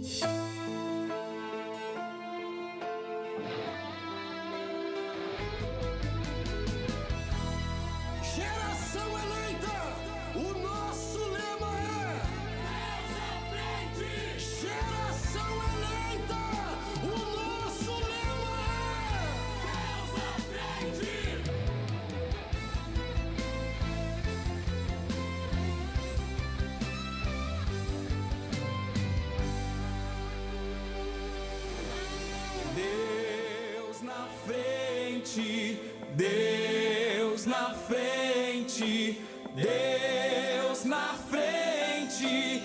Geração eleita, o nosso lema é Deus à frente. Geração eleita, o nosso lema é Deus à frente. Deus na frente, Deus na frente, Deus na frente,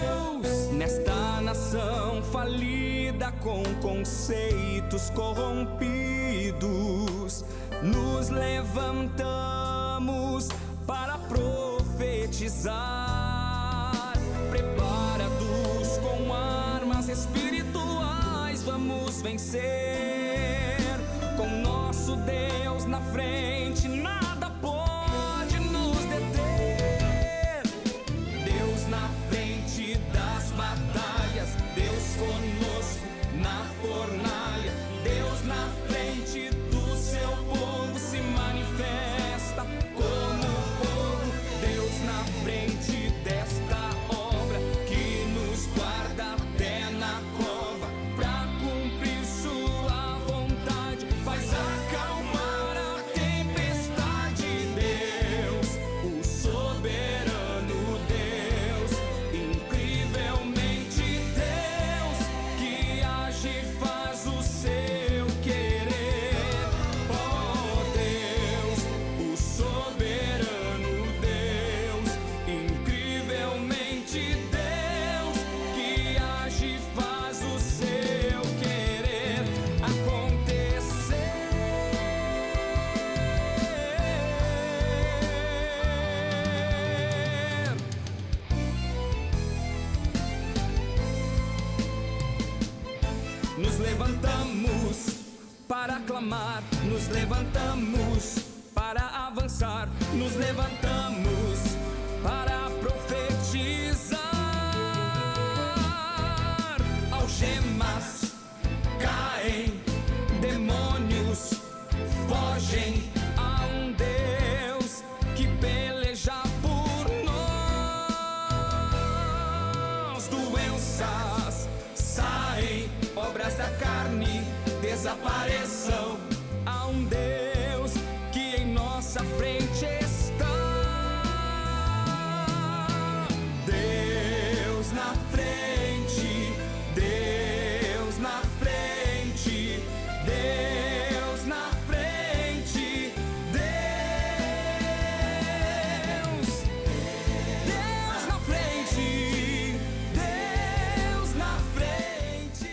Deus nesta nação falida com conceitos corrompidos, nos levantamos para profetizar, preparados com armas espirituais, vamos vencer. Com nosso Deus na frente, nada pode nos deter. Deus na frente das batalhas, Deus conosco na fornalha. Deus na frente do seu povo se manifesta como fogo. Deus na frente desta obra que nos guarda até na cova, pra cumprir sua vontade, faz acalmar a tempestade. Deus, o soberano Deus, incrivelmente Deus, que age e faz o seu querer. Oh Deus, o soberano Deus, incrivelmente Deus, que age e faz o seu querer acontecer. Nos levantamos para clamar, nos levantamos para avançar, nos levantamos para profetizar. Algemas caem, demônios fogem a um Deus que peleja por nós. Doenças saem, obras da carne desapareçam a um Deus que em nossa frente está. Deus na frente, Deus na frente, Deus na frente, Deus, Deus na frente, Deus na frente,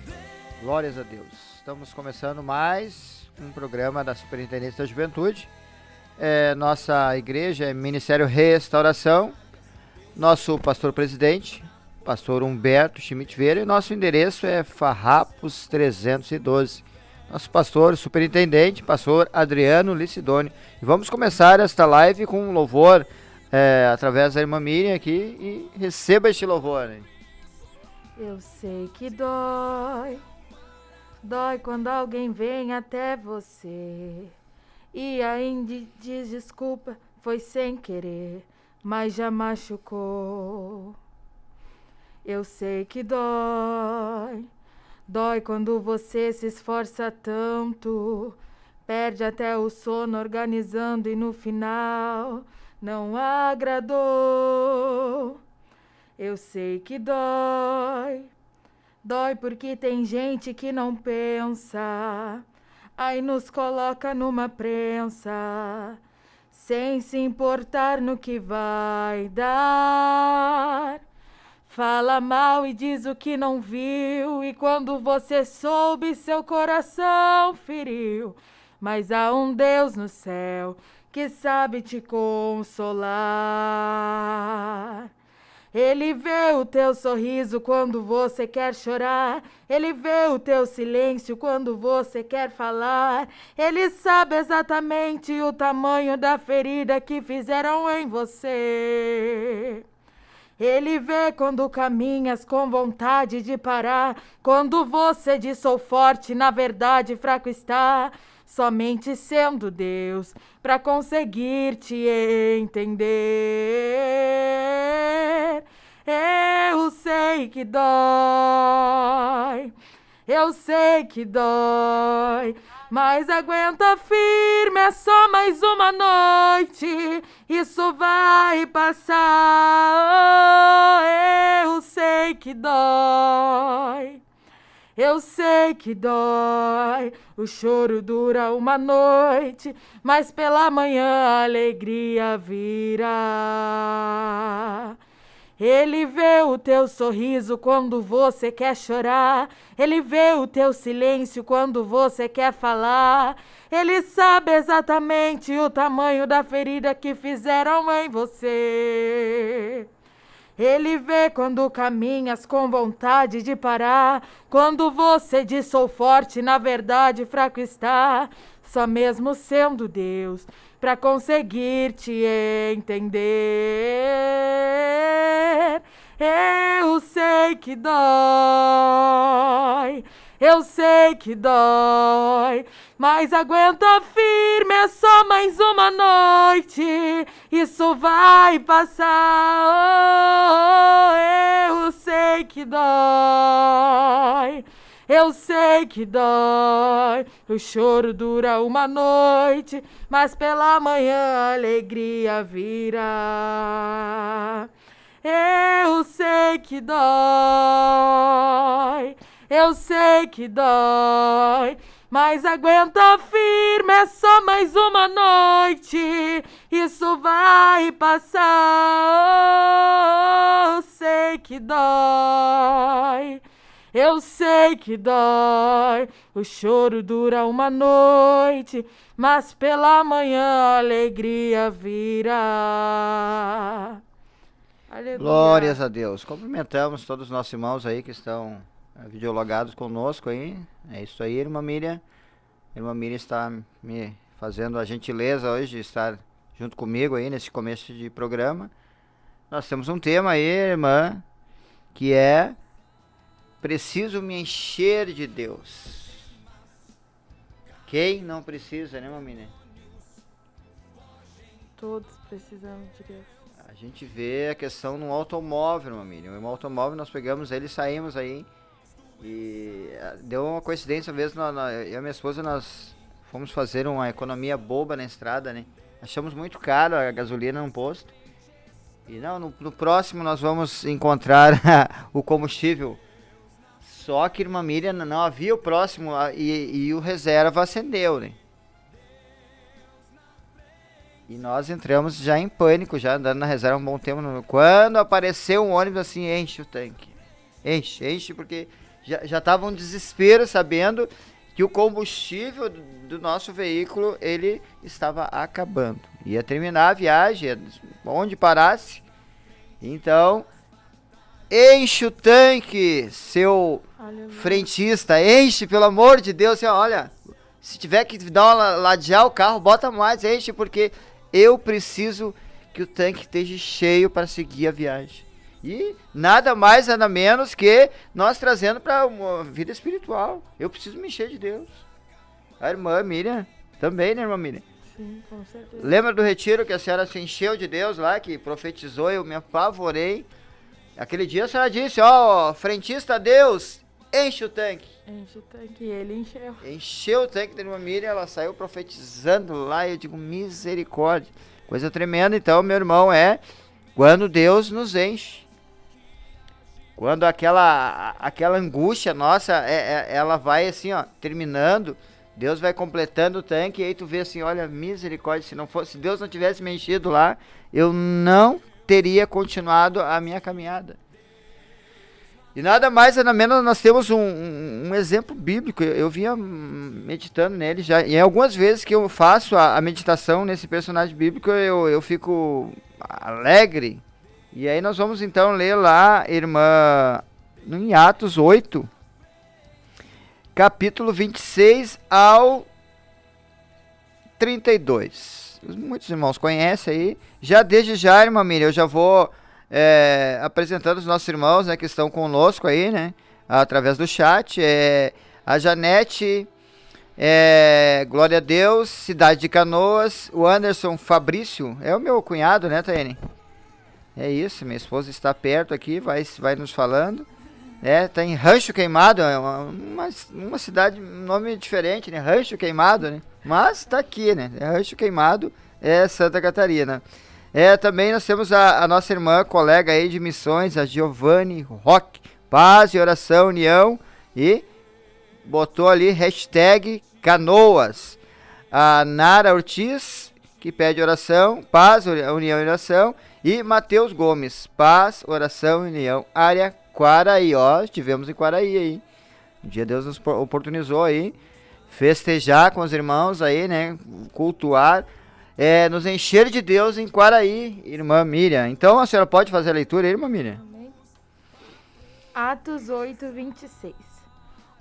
Deus. Glórias a Deus. Estamos começando mais um programa da Superintendência da Juventude. Nossa igreja é Ministério Restauração. Nosso pastor presidente, pastor Humberto Schmidt Vieira, e nosso endereço é Farrapos 312. Nosso pastor superintendente, pastor Adriano Licidoni. E vamos começar esta live com um louvor através da irmã Miriam aqui, e receba este louvor, né? Eu sei que dói, dói quando alguém vem até você e ainda diz desculpa, foi sem querer, mas já machucou. Eu sei que dói, dói quando você se esforça tanto, perde até o sono organizando e no final não agradou. Eu sei que dói, dói porque tem gente que não pensa, aí nos coloca numa prensa, sem se importar no que vai dar. Fala mal e diz o que não viu, e quando você soube, seu coração feriu. Mas há um Deus no céu que sabe te consolar. Ele vê o teu sorriso quando você quer chorar. Ele vê o teu silêncio quando você quer falar. Ele sabe exatamente o tamanho da ferida que fizeram em você. Ele vê quando caminhas com vontade de parar. Quando você diz sou forte, na verdade fraco está. Somente sendo Deus para conseguir te entender. Eu sei que dói, eu sei que dói, mas aguenta firme, é só mais uma noite, isso vai passar. Eu sei que dói, eu sei que dói, o choro dura uma noite, mas pela manhã a alegria virá. Ele vê o teu sorriso quando você quer chorar. Ele vê o teu silêncio quando você quer falar. Ele sabe exatamente o tamanho da ferida que fizeram em você. Ele vê quando caminhas com vontade de parar. Quando você diz sou forte, na verdade fraco está. Só mesmo sendo Deus para conseguir te entender. Eu sei que dói, eu sei que dói, mas aguenta firme, é só mais uma noite, isso vai passar. Eu sei que dói, eu sei que dói, o choro dura uma noite, mas pela manhã a alegria virá. Eu sei que dói, eu sei que dói, mas aguenta firme, é só mais uma noite, isso vai passar. Eu sei que dói, eu sei que dói, o choro dura uma noite, mas pela manhã a alegria virá. Aleluia. Glórias a Deus. Cumprimentamos todos os nossos irmãos aí que estão videologados conosco aí. É isso aí, irmã Miriam. A irmã Miriam está me fazendo a gentileza hoje de estar junto comigo aí nesse começo de programa. Nós temos um tema aí, irmã, que é preciso me encher de Deus. Quem não precisa, né, irmã Miriam? Todos precisamos de Deus. A gente vê a questão no automóvel, irmã Miriam. O automóvel nós pegamos ele e saímos aí. E deu uma coincidência, uma vez eu e a minha esposa nós fomos fazer uma economia boba na estrada, né? Achamos muito caro a gasolina no posto. E não, no próximo nós vamos encontrar o combustível. Só que, irmã Miriam, não havia o próximo e o reserva acendeu, né? E nós entramos já em pânico, já andando na reserva um bom tempo. Quando apareceu um ônibus assim, enche o tanque. Enche, porque já estava um desespero sabendo que o combustível do nosso veículo, ele estava acabando. Ia terminar a viagem, onde parasse. Então, enche o tanque, seu Aleluia. frentista, enche, pelo amor de Deus. Assim, olha, se tiver que dar uma ladear o carro, bota mais, enche, porque eu preciso que o tanque esteja cheio para seguir a viagem. E nada mais, nada menos que nós trazendo para uma vida espiritual. Eu preciso me encher de Deus. A irmã Miriam, também, né, irmã Miriam? Sim, com certeza. Lembra do retiro que a senhora se encheu de Deus lá, que profetizou, eu me apavorei. Aquele dia a senhora disse, ó, frentista Deus, enche o tanque. Enche o tanque, e ele encheu. Encheu o tanque da irmã Miriam, ela saiu profetizando lá, e eu digo, misericórdia. Coisa tremenda, então, meu irmão, quando Deus nos enche. Quando aquela angústia nossa, ela vai assim, ó, terminando, Deus vai completando o tanque, e aí tu vê assim, olha, misericórdia, se Deus não tivesse me enchido lá, eu não teria continuado a minha caminhada. E nada mais, nada menos, nós temos um exemplo bíblico. Eu vinha meditando nele já, e algumas vezes que eu faço a meditação nesse personagem bíblico, eu fico alegre E aí nós vamos então ler lá, irmã, em Atos 8, capítulo 26 ao 32. Muitos irmãos conhecem aí. Já desde já, irmã Miriam, eu já vou apresentando os nossos irmãos, né, que estão conosco aí, né, através do chat. A Janete, glória a Deus, Cidade de Canoas, o Anderson Fabrício, é o meu cunhado, né, Taine? É isso, minha esposa está perto aqui, vai nos falando. Tá em Rancho Queimado, é uma cidade, um nome diferente, né? Rancho Queimado, né? Mas tá aqui, né? Rancho Queimado, Santa Catarina. Também nós temos a nossa irmã, colega aí de missões, a Giovanni Roque, paz e oração, união, e botou ali hashtag Canoas. A Nara Ortiz, que pede oração, paz, união e oração, e Matheus Gomes, paz, oração, união, área Quaraí, ó, estivemos em Quaraí aí. Um dia Deus nos oportunizou aí, festejar com os irmãos aí, né, cultuar, nos encher de Deus em Quaraí, irmã Miriam. Então a senhora pode fazer a leitura aí, irmã Miriam? Amém. Atos 8, 26.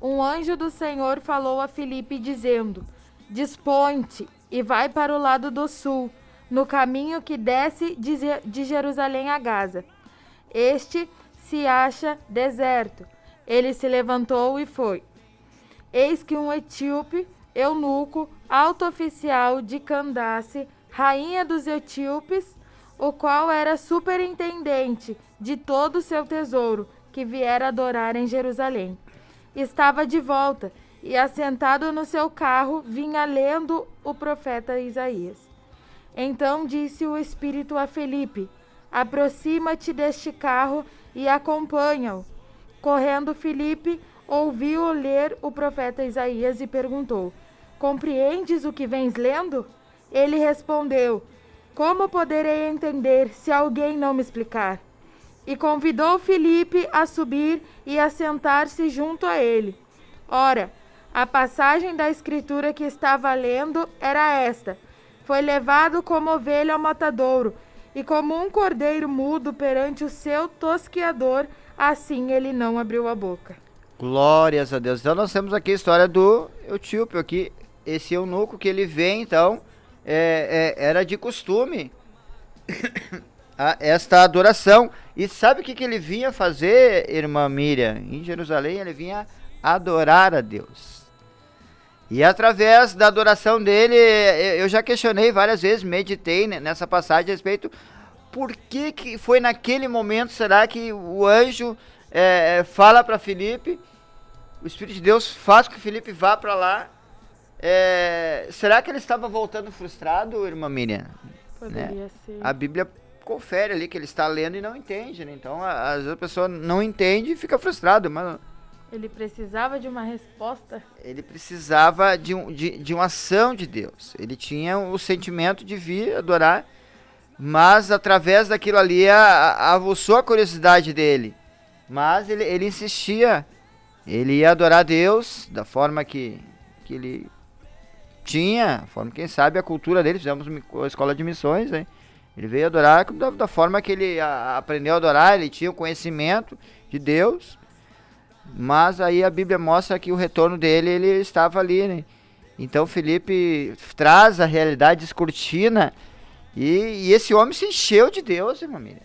Um anjo do Senhor falou a Filipe dizendo: dispõe-te e vai para o lado do sul, no caminho que desce de Jerusalém a Gaza. Este se acha deserto. Ele se levantou e foi. Eis que um etíope, eunuco, alto oficial de Candace, rainha dos etíopes, o qual era superintendente de todo o seu tesouro, que viera adorar em Jerusalém, estava de volta e, assentado no seu carro, vinha lendo o profeta Isaías. Então disse o Espírito a Filipe: aproxima-te deste carro e acompanha-o. Correndo Filipe, ouviu ler o profeta Isaías e perguntou: compreendes o que vens lendo? Ele respondeu: como poderei entender se alguém não me explicar? E convidou Filipe a subir e a sentar-se junto a ele. Ora, a passagem da escritura que estava lendo era esta: foi levado como ovelha ao matadouro, e como um cordeiro mudo perante o seu tosqueador, assim ele não abriu a boca. Glórias a Deus. Então nós temos aqui a história do etíope, aqui, esse eunuco que ele vem, então, era de costume esta adoração. E sabe o que ele vinha fazer, irmã Miriam? Em Jerusalém ele vinha adorar a Deus. E através da adoração dele, eu já questionei várias vezes, meditei nessa passagem a respeito, por que foi naquele momento, será que o anjo fala para Filipe, o Espírito de Deus faz com que Filipe vá para lá? Será que ele estava voltando frustrado, irmã Miriam? Poderia ser. A Bíblia confere ali que ele está lendo e não entende, né? Então, às vezes a pessoa não entende e fica frustrado, mas... Ele precisava de uma resposta. Ele precisava de uma ação de Deus. Ele tinha o sentimento de vir adorar, mas através daquilo ali aguçou a curiosidade dele. Mas ele insistia. Ele ia adorar Deus da forma que ele tinha, a forma, quem sabe, a cultura dele. Fizemos uma escola de missões, né? Ele veio adorar da forma que ele aprendeu a adorar. Ele tinha o conhecimento de Deus. Mas aí a Bíblia mostra que o retorno dele, ele estava ali, né? Então Filipe traz a realidade, descortina, e esse homem se encheu de Deus, irmã Miriam.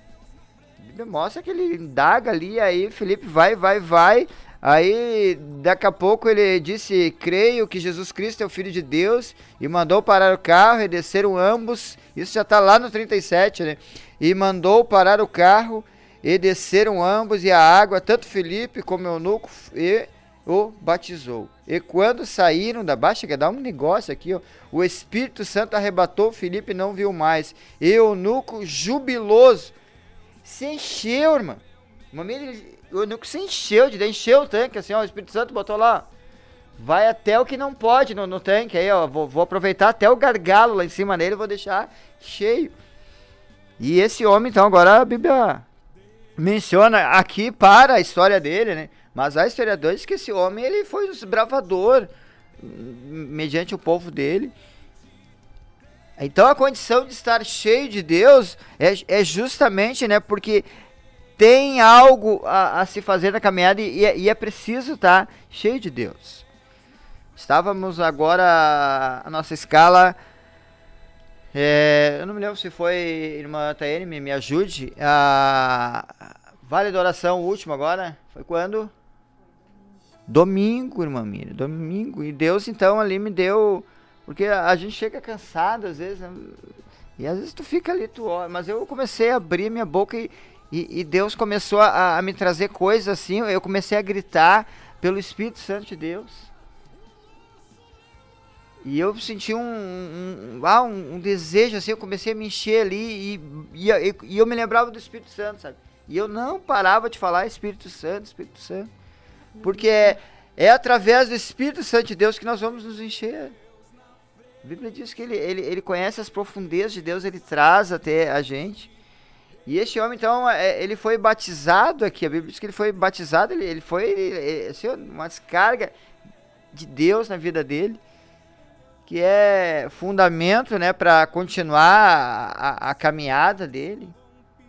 A Bíblia mostra que ele indaga ali, aí Filipe vai, aí daqui a pouco ele disse: creio que Jesus Cristo é o Filho de Deus, e mandou parar o carro, e desceram ambos, isso já está lá no 37, né? E mandou parar o carro, e desceram ambos, e a água, tanto Filipe como o eunuco, e o batizou. E quando saíram da barca, quer dar um negócio aqui, ó, o Espírito Santo arrebatou Filipe e não viu mais. E o eunuco, jubiloso, se encheu, irmã. O eunuco se encheu, encheu o tanque, assim, ó, o Espírito Santo botou lá, vai até o que não pode no tanque, aí, ó, vou aproveitar até o gargalo lá em cima dele, vou deixar cheio. E esse homem, então, agora a Bíblia menciona aqui para a história dele, né? Mas há historiadores que esse homem, ele foi um desbravador mediante o povo dele. Então a condição de estar cheio de Deus é justamente, né, porque tem algo a se fazer na caminhada e é preciso estar cheio de Deus. Estávamos agora, a nossa escala, eu não me lembro se foi, irmã Taene, me ajude, a Vale da Oração, o último agora, foi quando? Domingo, irmã Miriam, domingo. E Deus então ali me deu, porque a gente chega cansado às vezes, né? E às vezes tu fica ali, tu olha, mas eu comecei a abrir minha boca e Deus começou a me trazer coisas assim, eu comecei a gritar pelo Espírito Santo de Deus. E eu senti um desejo assim, eu comecei a me encher ali e eu me lembrava do Espírito Santo, sabe? E eu não parava de falar Espírito Santo, Espírito Santo. Porque é através do Espírito Santo de Deus que nós vamos nos encher. A Bíblia diz que ele conhece as profundezas de Deus, ele traz até a gente. E este homem, então, ele foi batizado aqui. A Bíblia diz que ele foi batizado, ele foi assim, uma descarga de Deus na vida dele, que é fundamento, né, para continuar a caminhada dele.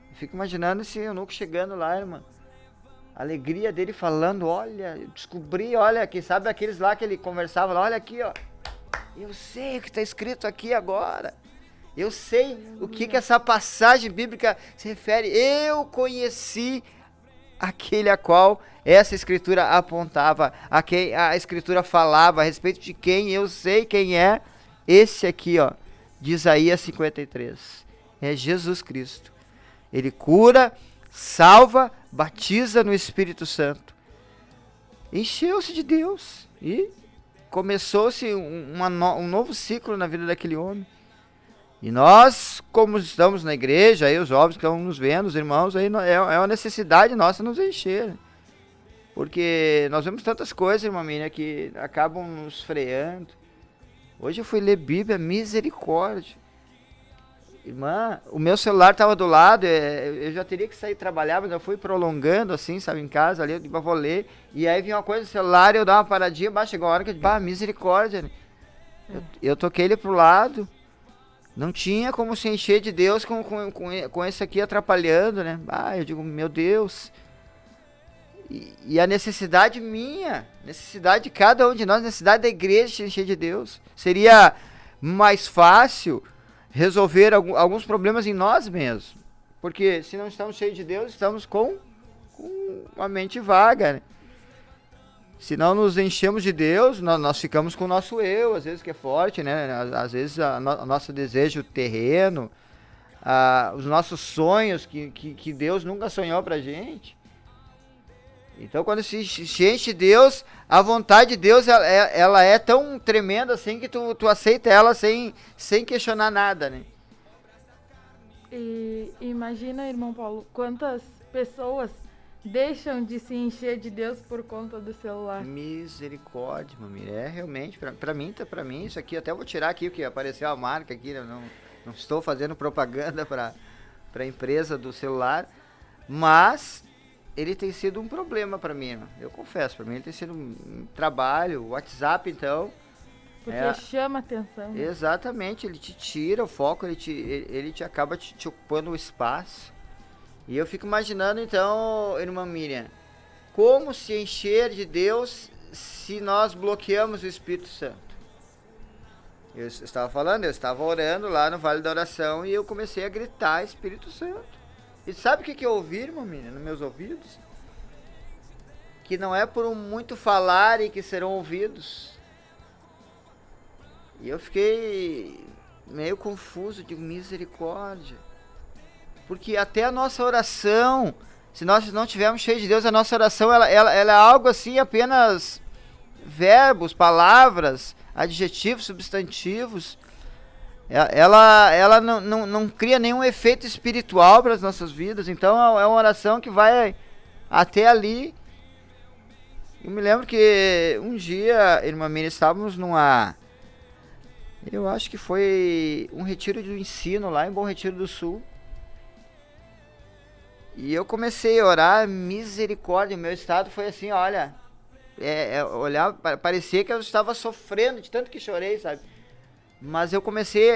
Eu fico imaginando esse eunuco chegando lá, irmã. A alegria dele falando, olha, eu descobri, olha, quem sabe aqueles lá que ele conversava lá, olha aqui, ó. Eu sei o que está escrito aqui agora. Eu sei o que essa passagem bíblica se refere. Eu conheci aquele a qual essa escritura apontava, a quem a escritura falava, a respeito de quem eu sei quem é. Esse aqui, ó, de Isaías 53. É Jesus Cristo. Ele cura, salva, batiza no Espírito Santo. Encheu-se de Deus e começou-se um novo ciclo na vida daquele homem. E nós, como estamos na igreja, aí os jovens que estão nos vendo, os irmãos, aí é uma necessidade nossa nos encher. Porque nós vemos tantas coisas, irmã Miriam, que acabam nos freando. Hoje eu fui ler Bíblia, misericórdia. Irmã, o meu celular estava do lado, eu já teria que sair trabalhar, mas eu fui prolongando assim, sabe, em casa, ali, eu vou ler. E aí vinha uma coisa no celular, eu dava uma paradinha, chegou uma hora que eu misericórdia. Eu toquei ele pro lado. Não tinha como se encher de Deus com esse aqui atrapalhando, né? Eu digo, meu Deus. E a necessidade minha, necessidade de cada um de nós, necessidade da igreja de se encher de Deus. Seria mais fácil resolver alguns problemas em nós mesmos. Porque se não estamos cheios de Deus, estamos com a mente vaga, né? Se não nos enchemos de Deus, nós ficamos com o nosso eu, às vezes que é forte, né? Às vezes o nosso desejo terreno, os nossos sonhos que Deus nunca sonhou pra gente. Então quando se enche de Deus, a vontade de Deus ela é tão tremenda assim que tu aceita ela sem questionar nada, né? E imagina, irmão Paulo, quantas pessoas deixam de se encher de Deus por conta do celular. Misericórdia, mamãe. Realmente, pra mim, isso aqui, até vou tirar aqui, porque apareceu a marca aqui, né? Não estou fazendo propaganda pra empresa do celular, mas ele tem sido um problema pra mim, né? Eu confesso, pra mim ele tem sido um trabalho, o WhatsApp então. Porque chama atenção. Né? Exatamente, ele te tira o foco, ele te acaba te ocupando o espaço. E eu fico imaginando então, irmã Miriam, como se encher de Deus se nós bloqueamos o Espírito Santo. Eu estava orando lá no Vale da Oração e eu comecei a gritar Espírito Santo. E sabe o que eu ouvi, irmã Miriam, nos meus ouvidos? Que não é por muito falarem que serão ouvidos. E eu fiquei meio confuso, digo, misericórdia. Porque até a nossa oração, se nós não estivermos cheios de Deus, a nossa oração ela é algo assim, apenas verbos, palavras, adjetivos, substantivos. Ela não cria nenhum efeito espiritual para as nossas vidas. Então é uma oração que vai até ali. Eu me lembro que um dia, irmã Miriam, estávamos eu acho que foi um retiro de ensino lá em Bom Retiro do Sul. E eu comecei a orar, misericórdia, meu estado foi assim, olha, olhar, parecia que eu estava sofrendo de tanto que chorei, sabe? Mas eu comecei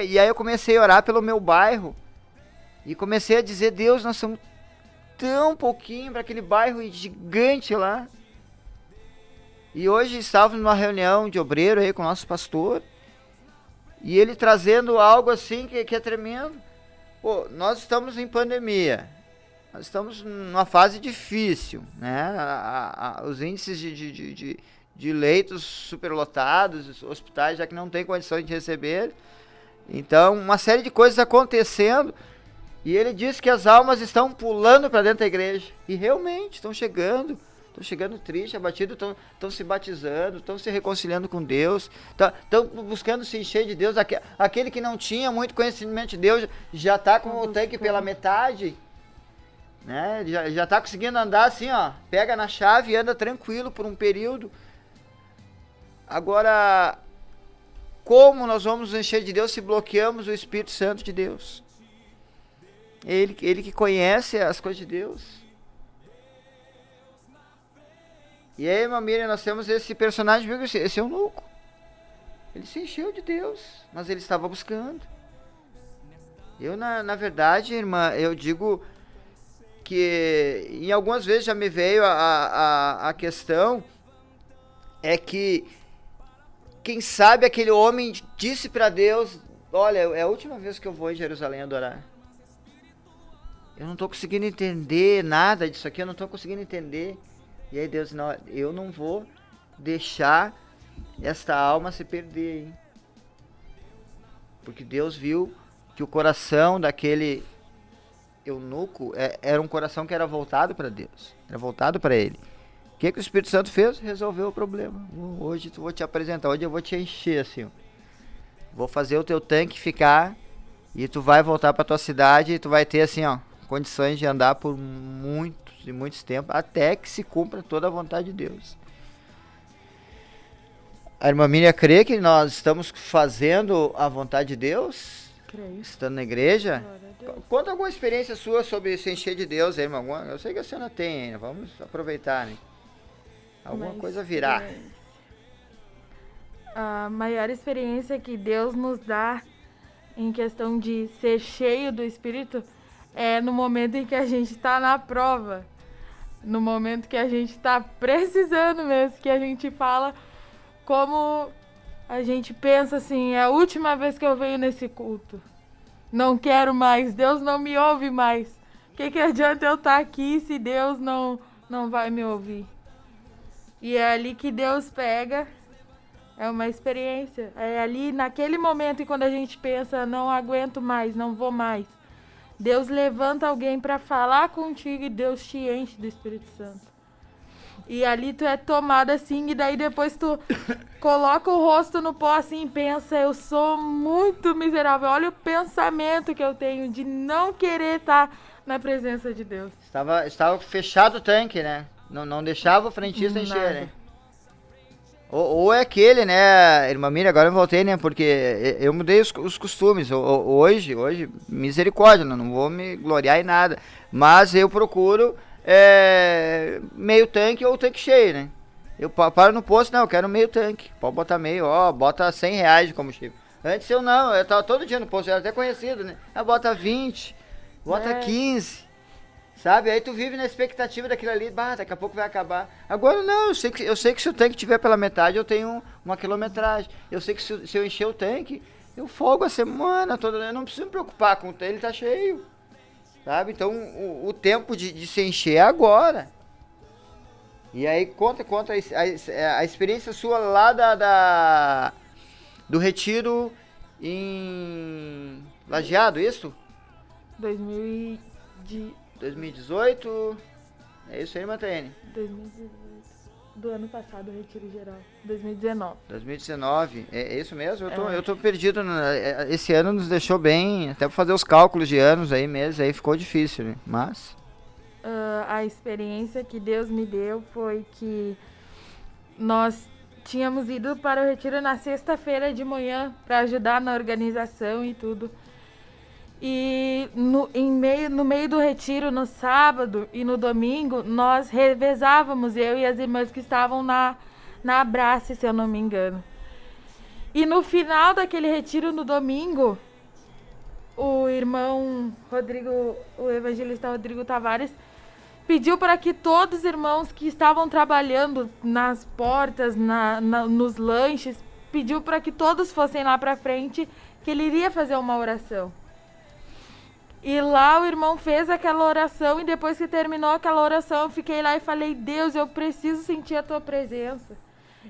a orar pelo meu bairro. E comecei a dizer, Deus, nós somos tão pouquinho para aquele bairro gigante lá. E hoje estávamos numa reunião de obreiro aí com o nosso pastor. E ele trazendo algo assim que é tremendo. Pô, nós estamos em pandemia. Nós estamos numa fase difícil, né? Os índices de leitos superlotados, hospitais já que não tem condições de receber. Então, uma série de coisas acontecendo. E ele diz que as almas estão pulando para dentro da igreja. E realmente, estão chegando tristes, abatidos, estão se batizando, estão se reconciliando com Deus, estão buscando se encher de Deus. Aquele que não tinha muito conhecimento de Deus já está com o tanque pela metade, né? Já está conseguindo andar assim, ó, pega na chave e anda tranquilo por um período. Agora, como nós vamos nos encher de Deus se bloqueamos o Espírito Santo de Deus? Ele que conhece as coisas de Deus. E aí, irmã Miriam, nós temos esse personagem, esse eunuco. Ele se encheu de Deus, mas ele estava buscando. Eu, na verdade, irmã, eu digo que em algumas vezes já me veio a questão, é que, quem sabe aquele homem disse para Deus, olha, é a última vez que eu vou em Jerusalém adorar. Eu não estou conseguindo entender nada disso aqui, eu não estou conseguindo entender. E aí Deus, não, eu não vou deixar esta alma se perder, hein? Porque Deus viu que o coração daquele eunuco era um coração que era voltado para Deus, era voltado para Ele. O que o Espírito Santo fez? Resolveu o problema. Hoje eu vou te apresentar, hoje eu vou te encher assim, ó. Vou fazer o teu tanque ficar e tu vai voltar para tua cidade e tu vai ter assim, ó, condições de andar por muitos tempos, até que se cumpra toda a vontade de Deus. A irmã Miriam crê que nós estamos fazendo a vontade de Deus? Creio. Estando na igreja? Glória a Deus. Conta alguma experiência sua sobre se encher de Deus, irmã. Eu sei que a senhora tem ainda, vamos aproveitar, né? Alguma Uma coisa virá. experiência. A maior experiência que Deus nos dá em questão de ser cheio do Espírito é no momento em que a gente está na prova. No momento que a gente está precisando mesmo, que a gente fala como a gente pensa assim, é a última vez que eu venho nesse culto. Não quero mais, Deus não me ouve mais. O que adianta eu estar aqui se Deus não vai me ouvir? E é ali que Deus pega, é uma experiência. É ali, naquele momento, e quando a gente pensa, não aguento mais, não vou mais. Deus levanta alguém para falar contigo e Deus te enche do Espírito Santo. E ali tu é tomado assim, e daí depois tu coloca o rosto no pó assim e pensa, eu sou muito miserável. Olha o pensamento que eu tenho de não querer estar na presença de Deus. Estava fechado o tanque, né? Não deixava o frentista encher, né? Ou é aquele, né, irmã Miriam, agora eu voltei, né, porque eu mudei os costumes, hoje, misericórdia, não vou me gloriar em nada, mas eu procuro meio tanque ou tanque cheio, né, eu paro no posto, não, eu quero meio tanque, pode botar meio, bota R$100 de combustível, antes eu tava todo dia no posto, eu era até conhecido, né, bota 20, bota 15, sabe? Aí tu vive na expectativa daquilo ali, daqui a pouco vai acabar. Agora não, eu sei que se o tanque tiver pela metade, eu tenho uma quilometragem. Eu sei que se eu encher o tanque, eu folgo a semana toda, eu não preciso me preocupar com o tanque, ele tá cheio. Sabe? Então o tempo de se encher é agora. E aí conta a experiência sua lá do retiro em Lajeado, isso? 2018, é isso aí, Matene? 2018, do ano passado, o retiro geral, 2019. 2019, é isso mesmo? Eu tô perdido, esse ano nos deixou bem, até pra fazer os cálculos de anos aí, meses, aí ficou difícil, né? Mas... a experiência que Deus me deu foi que nós tínhamos ido para o retiro na sexta-feira de manhã para ajudar na organização e tudo. E no meio do retiro, no sábado e no domingo, nós revezávamos, eu e as irmãs que estavam na Abrace, se eu não me engano. E no final daquele retiro, no domingo, o irmão Rodrigo, o evangelista Rodrigo Tavares, pediu para que todos os irmãos que estavam trabalhando nas portas, nos lanches, pediu para que todos fossem lá para frente, que ele iria fazer uma oração. E lá o irmão fez aquela oração, e depois que terminou aquela oração, eu fiquei lá e falei: Deus, eu preciso sentir a tua presença.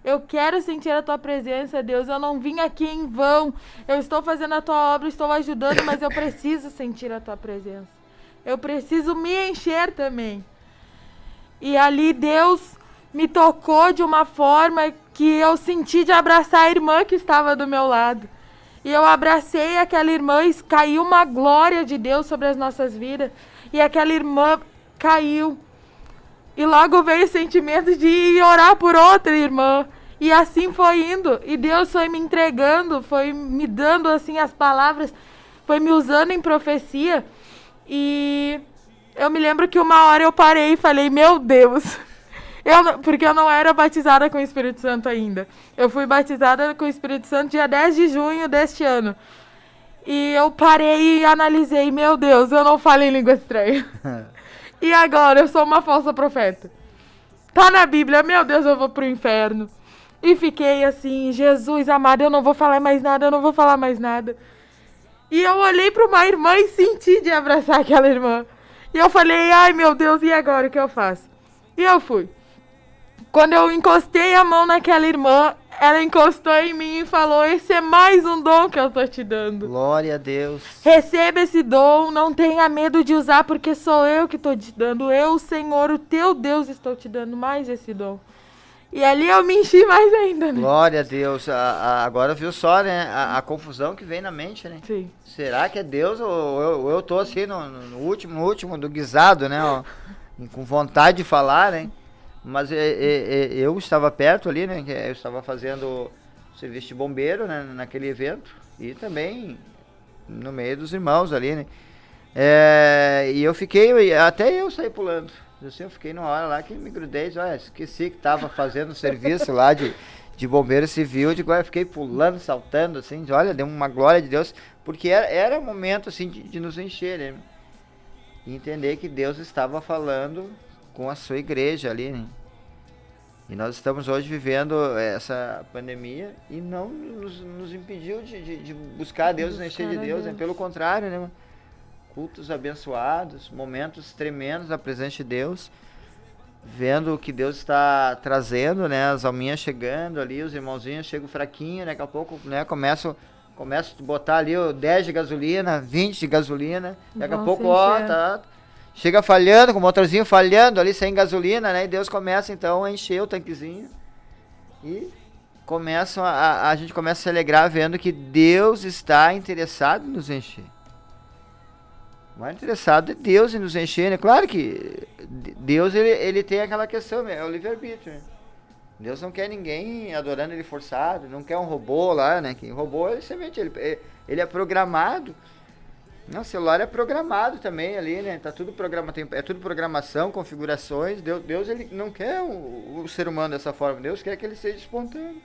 Eu quero sentir a tua presença, Deus. Eu não vim aqui em vão. Eu estou fazendo a tua obra, estou ajudando, mas eu preciso sentir a tua presença. Eu preciso me encher também. E ali Deus me tocou de uma forma que eu senti de abraçar a irmã que estava do meu lado. E eu abracei aquela irmã e caiu uma glória de Deus sobre as nossas vidas. E aquela irmã caiu. E logo veio o sentimento de ir orar por outra irmã. E assim foi indo. E Deus foi me entregando, foi me dando assim as palavras, foi me usando em profecia. E eu me lembro que uma hora eu parei e falei: meu Deus. Porque eu não era batizada com o Espírito Santo ainda. Eu fui batizada com o Espírito Santo dia 10 de junho deste ano. E eu parei e analisei: meu Deus, eu não falo em língua estranha. E agora eu sou uma falsa profeta. Tá na Bíblia, meu Deus, eu vou pro inferno. E fiquei assim: Jesus amado, eu não vou falar mais nada, eu não vou falar mais nada. E eu olhei para uma irmã e senti de abraçar aquela irmã. E eu falei: ai meu Deus, e agora o que eu faço? E eu fui. Quando eu encostei a mão naquela irmã, ela encostou em mim e falou: esse é mais um dom que eu tô te dando. Glória a Deus. Receba esse dom, não tenha medo de usar, porque sou eu que tô te dando. Eu, Senhor, o teu Deus, estou te dando mais esse dom. E ali eu me enchi mais ainda, né? Glória a Deus. Agora viu só, né? A confusão que vem na mente, né? Sim. Será que é Deus ou eu tô assim no último do guisado, né? Ó, com vontade de falar, né? Mas eu estava perto ali, né? Eu estava fazendo serviço de bombeiro, né? Naquele evento. E também no meio dos irmãos ali, né? E eu fiquei, até eu saí pulando. Assim, eu fiquei numa hora lá que me grudei, esqueci que estava fazendo serviço lá de bombeiro civil, eu fiquei pulando, saltando, assim, olha, deu uma glória de Deus, porque era um momento, assim, de nos encher, né? E entender que Deus estava falando com a sua igreja ali, né? E nós estamos hoje vivendo essa pandemia e não nos impediu de buscar a Deus, nos encher de Deus, né? Pelo contrário, né? Cultos abençoados, momentos tremendos da presença de Deus, vendo o que Deus está trazendo, né? As alminhas chegando ali, os irmãozinhos chegam fraquinhos, daqui a pouco, né? Começo a botar ali o 10 de gasolina, 20 de gasolina, daqui a pouco, chega falhando, com o motorzinho falhando ali, sem gasolina, né? E Deus começa então a encher o tanquezinho e a gente começa a se alegrar vendo que Deus está interessado em nos encher. O mais interessado é Deus em nos encher, né? Claro que Deus, ele tem aquela questão, é o livre-arbítrio, né? Deus não quer ninguém adorando ele forçado, não quer um robô lá, né? Que robô, ele é programado. Não, o celular é programado também ali, né? Tá tudo programado, é tudo programação, configurações. Deus ele não quer o ser humano dessa forma. Deus quer que ele seja espontâneo.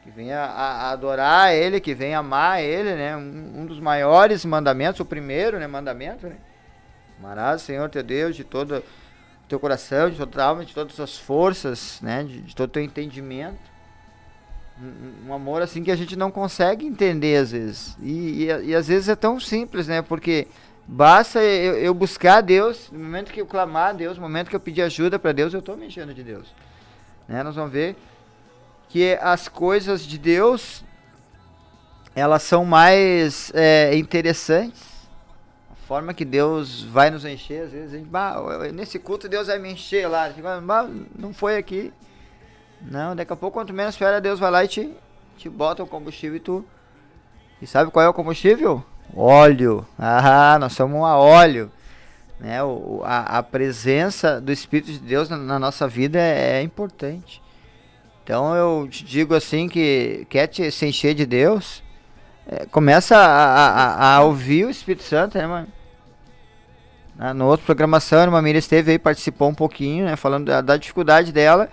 Que venha a adorar ele, que venha amar ele, né? Um dos maiores mandamentos, o primeiro, né, mandamento, né? Amarás o Senhor teu Deus de todo o teu coração, de toda a alma, de todas as suas forças, né? De todo o teu entendimento. Um amor assim que a gente não consegue entender às vezes. E às vezes é tão simples, né? Porque basta eu buscar a Deus, no momento que eu clamar a Deus, no momento que eu pedir ajuda para Deus, eu estou me enchendo de Deus. Né? Nós vamos ver que as coisas de Deus, elas são mais interessantes. A forma que Deus vai nos encher, às vezes a gente, nesse culto Deus vai me encher lá. Não foi aqui. Não, daqui a pouco, quanto menos espera, Deus vai lá e te bota o combustível e sabe qual é o combustível? Óleo. Nós somos a óleo. Né? A presença do Espírito de Deus na nossa vida é importante. Então eu te digo assim, que quer se encher de Deus, começa a ouvir o Espírito Santo, né, mano? Na outra programação, a irmã Miriam esteve aí, participou um pouquinho, né, falando da dificuldade dela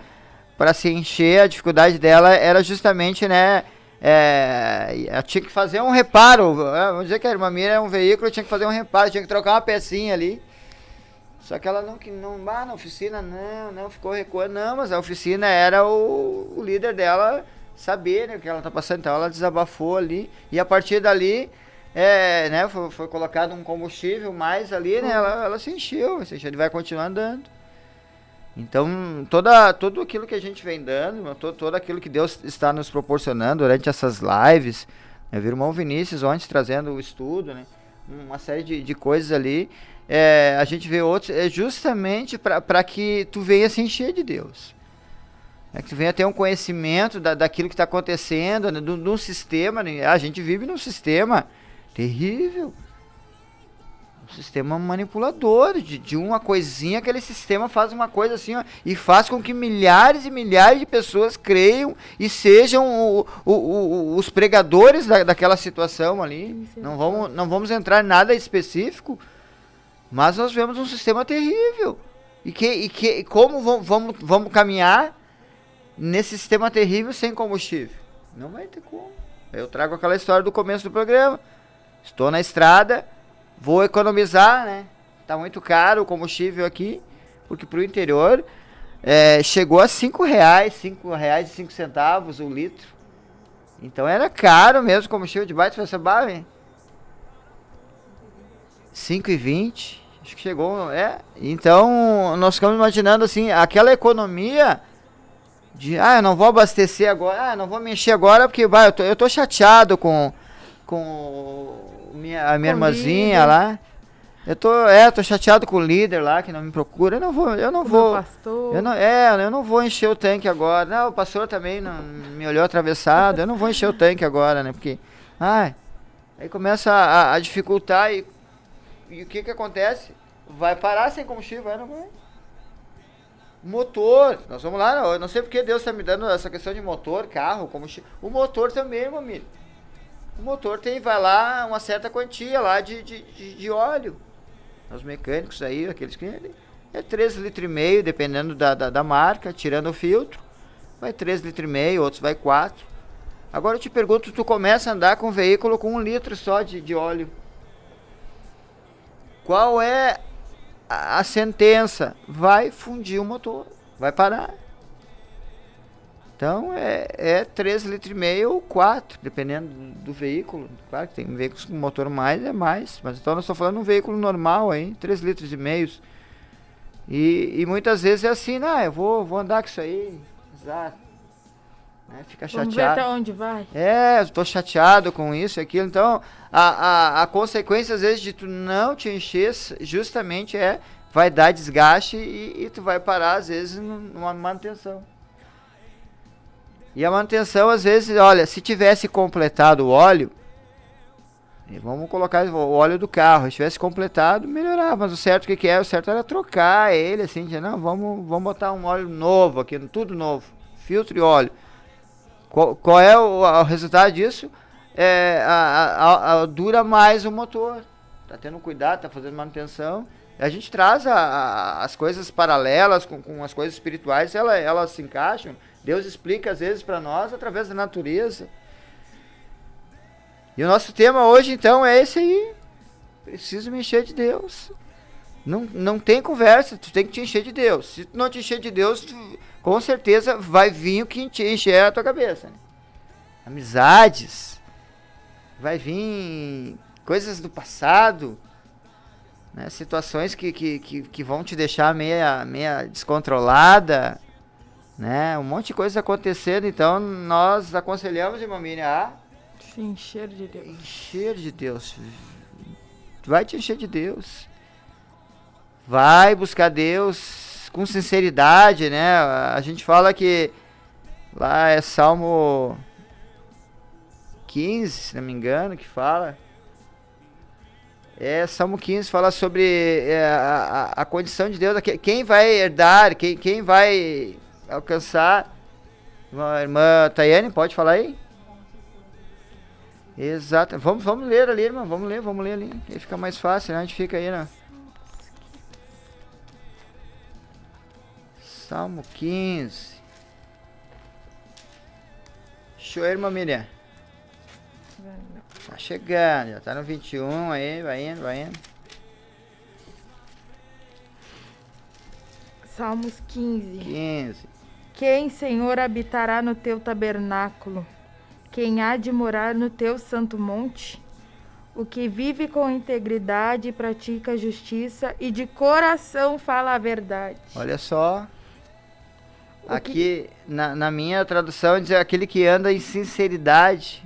para se encher. A dificuldade dela era justamente, né, Eu tinha que fazer um reparo. Vamos dizer que a irmã Miriam é um veículo, eu tinha que fazer um reparo, tinha que trocar uma pecinha ali. Só que ela não na oficina, não, ficou recuando, não, mas a oficina era o líder dela saber, né, o que ela tá passando, então ela desabafou ali, e a partir dali, né, foi colocado um combustível mais ali, né, ela se encheu, ele vai continuar andando. Então, tudo aquilo que a gente vem dando, todo aquilo que Deus está nos proporcionando durante essas lives, eu vi o irmão Vinícius ontem trazendo o estudo, né, uma série de coisas ali, a gente vê outros, justamente para que tu venha se encher de Deus. Que tu venha ter um conhecimento daquilo que está acontecendo, né, do sistema, né? A gente vive num sistema terrível. Um sistema manipulador, de uma coisinha, aquele sistema faz uma coisa assim, ó, e faz com que milhares e milhares de pessoas creiam e sejam os pregadores daquela situação ali. Não vamos entrar em nada específico, mas nós vemos um sistema terrível. E como vamos caminhar nesse sistema terrível sem combustível? Não vai ter como. Eu trago aquela história do começo do programa. Estou na estrada, vou economizar, né? Tá muito caro o combustível aqui, porque pro interior chegou a R$5, R$5,05 o litro. Então era caro mesmo o combustível de baixo, você sabe? 5,20, acho que chegou, então nós ficamos imaginando assim, aquela economia de, eu não vou abastecer agora, não vou me encher agora porque eu tô chateado com a minha irmãzinha lá, eu tô chateado com o líder lá que não me procura, eu não vou encher o tanque agora, não, o pastor também não me olhou atravessado, eu não vou encher o tanque agora, né, porque, aí começa a dificultar e o que acontece? Vai parar sem combustível, não vai? Motor, nós vamos lá, eu não sei porque Deus está me dando essa questão de motor, carro, combustível. O motor também, meu amigo. O motor vai lá uma certa quantia lá de óleo. Os mecânicos aí, aqueles que... 3,5 litros, dependendo da marca, tirando o filtro. Vai 3,5 litros, outros vai 4. Agora eu te pergunto, tu começa a andar com um veículo com 1 litro só de óleo. Qual é a sentença? Vai fundir o motor, vai parar. Então 3,5 litros ou 4, dependendo do veículo. Claro que tem veículos com motor mais, mas então nós estamos falando de um veículo normal aí, 3,5 litros. E muitas vezes é assim, eu vou andar com isso aí, exato. Fica chateado. Vamos ver até onde vai. Eu tô chateado com isso e aquilo. Então, a consequência, às vezes, de tu não te encher, justamente vai dar desgaste e tu vai parar, às vezes, numa manutenção. E a manutenção, às vezes, olha, se tivesse completado o óleo, vamos colocar o óleo do carro, se tivesse completado, melhorava. Mas o certo, o que é? O certo era trocar ele, assim, não, vamos botar um óleo novo aqui, tudo novo, filtro e óleo. Qual é o resultado disso? Dura mais o motor. Tá tendo cuidado, tá fazendo manutenção. A gente traz as coisas paralelas com as coisas espirituais, elas se encaixam. Deus explica às vezes para nós através da natureza. E o nosso tema hoje então é esse aí. Preciso me encher de Deus. Não tem conversa, tu tem que te encher de Deus. Se tu não te encher de Deus, com certeza vai vir o que te encher a tua cabeça. Né? Amizades, vai vir coisas do passado, né? Situações que vão te deixar meia descontrolada, né? Um monte de coisa acontecendo, então nós aconselhamos, irmã Miriam, a se encher de Deus. Encher de Deus. Vai te encher de Deus. Vai buscar Deus com sinceridade, né? A gente fala que lá é Salmo 15, se não me engano, que fala. Salmo 15 fala sobre a condição de Deus. Quem vai herdar, quem vai alcançar. Irmã Tayane, pode falar aí? Exato. Vamos ler ali, irmã. Vamos ler ali. Aí fica mais fácil, né? A gente fica aí, né? Salmo 15. Show, irmã Miriam. Tá chegando, já tá no 21 aí, vai indo, vai indo. Salmos 15. 15. Quem, Senhor, habitará no teu tabernáculo? Quem há de morar no teu santo monte? O que vive com integridade e pratica a justiça e de coração fala a verdade. Olha só. O Aqui, na minha tradução, diz aquele que anda em sinceridade.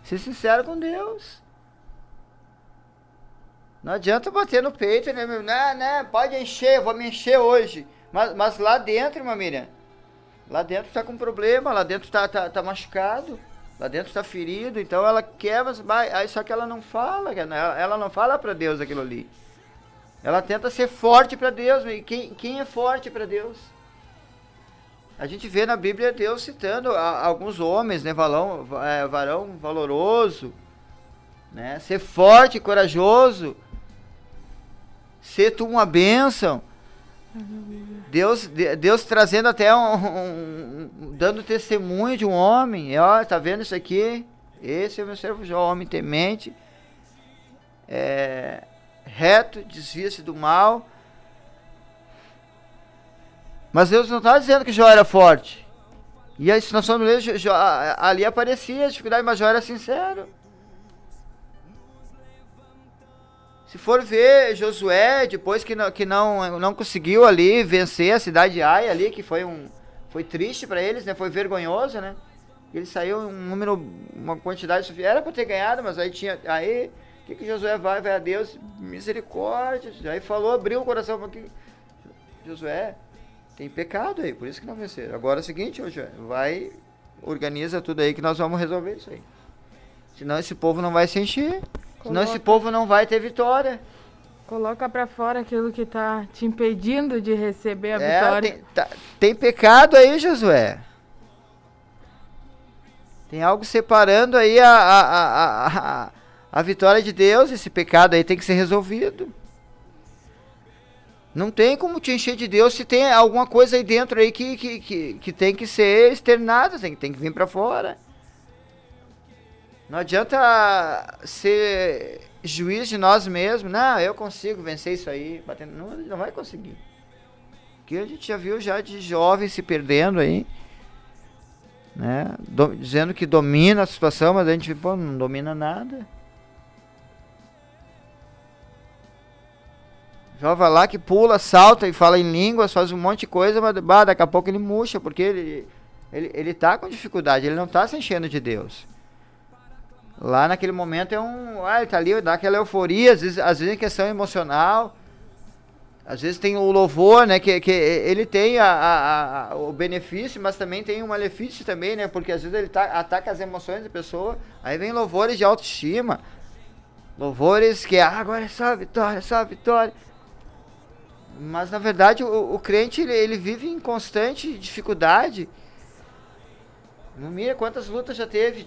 Ser sincero com Deus. Não adianta bater no peito, né, meu? Não, pode encher, eu vou me encher hoje. Mas lá dentro, irmã Miriam, lá dentro tá com problema, lá dentro tá machucado, lá dentro tá ferido, então ela quer, mas aí só que ela não fala, ela não fala para Deus aquilo ali. Ela tenta ser forte para Deus, e quem é forte para Deus? A gente vê na Bíblia Deus citando alguns homens, né, varão valoroso, né, ser forte e corajoso, ser tu uma bênção. Deus trazendo até dando testemunho de um homem. Ó, tá vendo isso aqui? Esse é o meu servo Jó, homem temente, reto, desvia-se do mal. Mas Deus não está dizendo que Jó era forte. E aí, se nós formos ler, ali aparecia a dificuldade, mas Jó era sincero. Se for ver Josué, depois que não conseguiu ali vencer a cidade de Ai ali, que foi triste para eles, né? Foi vergonhoso, né? Ele saiu uma quantidade, era para ter ganhado, mas aí o que Josué vai a Deus? Misericórdia. Aí falou, abriu o coração para que Josué tem pecado aí, por isso que não venceram. Agora é o seguinte, Josué, vai, organiza tudo aí que nós vamos resolver isso aí. Senão esse povo não vai se encher. Senão esse povo não vai ter vitória. Coloca pra fora aquilo que tá te impedindo de receber a vitória. Tem pecado aí, Josué. Tem algo separando aí a vitória de Deus. Esse pecado aí tem que ser resolvido. Não tem como te encher de Deus se tem alguma coisa aí dentro aí que tem que ser externada, tem que vir pra fora. Não adianta ser juiz de nós mesmos. Não, eu consigo vencer isso aí. Não vai conseguir. Porque a gente já viu de jovens se perdendo aí. Né? Dizendo que domina a situação, mas a gente não domina nada. Jovem lá que pula, salta e fala em línguas, faz um monte de coisa, mas daqui a pouco ele murcha, porque ele tá com dificuldade, ele não tá se enchendo de Deus. Lá naquele momento ele tá ali, dá aquela euforia, às vezes é questão emocional, às vezes tem o louvor, né, que ele tem o benefício, mas também tem o malefício também, né, porque às vezes ele ataca as emoções da pessoa, aí vem louvores de autoestima, louvores que agora é só vitória, mas na verdade o crente ele vive em constante dificuldade. Não mira quantas lutas já teve,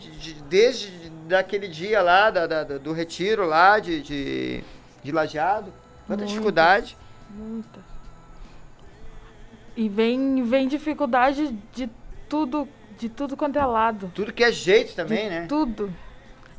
desde daquele dia lá, do retiro lá, de Lajeado. Quanta dificuldade. Muita. E vem dificuldade de tudo quanto é lado. Tudo que é jeito também, né? Tudo.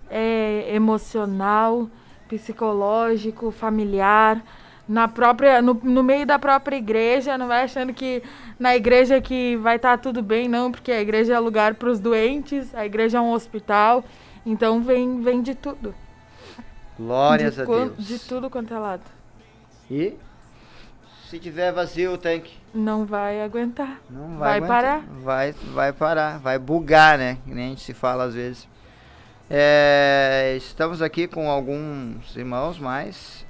É emocional, psicológico, familiar. No meio da própria igreja, não vai achando que na igreja que vai estar tudo bem, não, porque a igreja é lugar para os doentes, a igreja é um hospital, então vem de tudo. Glórias a Deus. De tudo quanto é lado. E se tiver vazio o tanque? Não vai aguentar. Não vai aguentar. Parar. Vai parar, vai bugar, né? Que nem a gente se fala às vezes. Estamos aqui com alguns irmãos mais.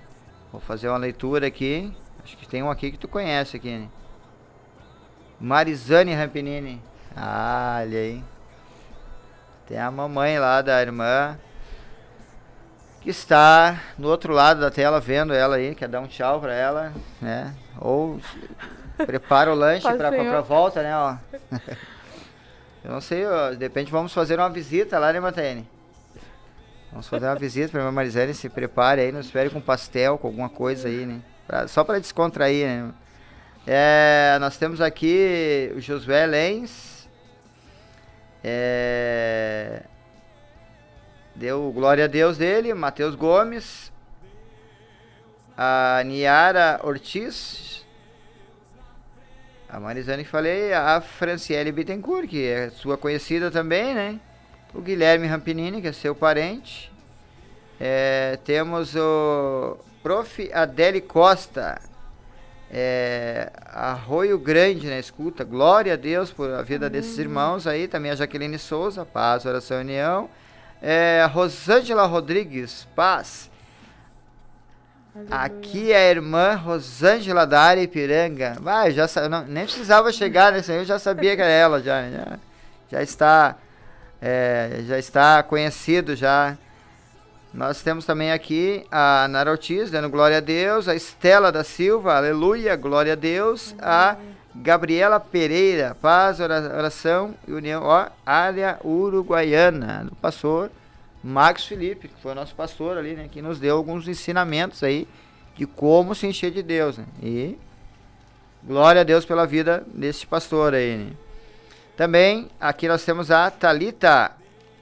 Vou fazer uma leitura aqui. Acho que tem um aqui que tu conhece aqui, né? Marizane Rampinini. Olha aí. Tem a mamãe lá da irmã que está no outro lado da tela vendo ela aí. Quer dar um tchau pra ela, né? Ou prepara o lanche pra volta, né? Ó. Eu não sei, ó, de repente vamos fazer uma visita lá, né, Matene? Vamos fazer uma visita pra irmã Marizane, se prepare aí, nos espere com pastel, com alguma coisa aí, né? Só pra descontrair, né? Nós temos aqui o Josué Lenz. deu glória a Deus dele, Matheus Gomes, a Niara Ortiz, a Marizane que falei, a Franciele Bittencourt, que é sua conhecida também, né? O Guilherme Rampinini, que é seu parente. Temos o Prof. Adele Costa, Arroio Grande na escuta. Glória a Deus por a vida desses irmãos aí. Também a Jaqueline Souza, paz, oração e união. Rosângela Rodrigues, paz. Aqui é a irmã Rosângela da área Ipiranga. Nem precisava chegar nesse aí, eu já sabia que era ela, já está conhecido já. Nós temos também aqui a Nara Ortiz, dando glória a Deus, a Estela da Silva, aleluia, glória a Deus, a Gabriela Pereira, paz, oração e união, área uruguaiana, do pastor Marcos Felipe, que foi o nosso pastor ali, né, que nos deu alguns ensinamentos aí de como se encher de Deus, né, e glória a Deus pela vida desse pastor aí, né. Também aqui nós temos a Thalita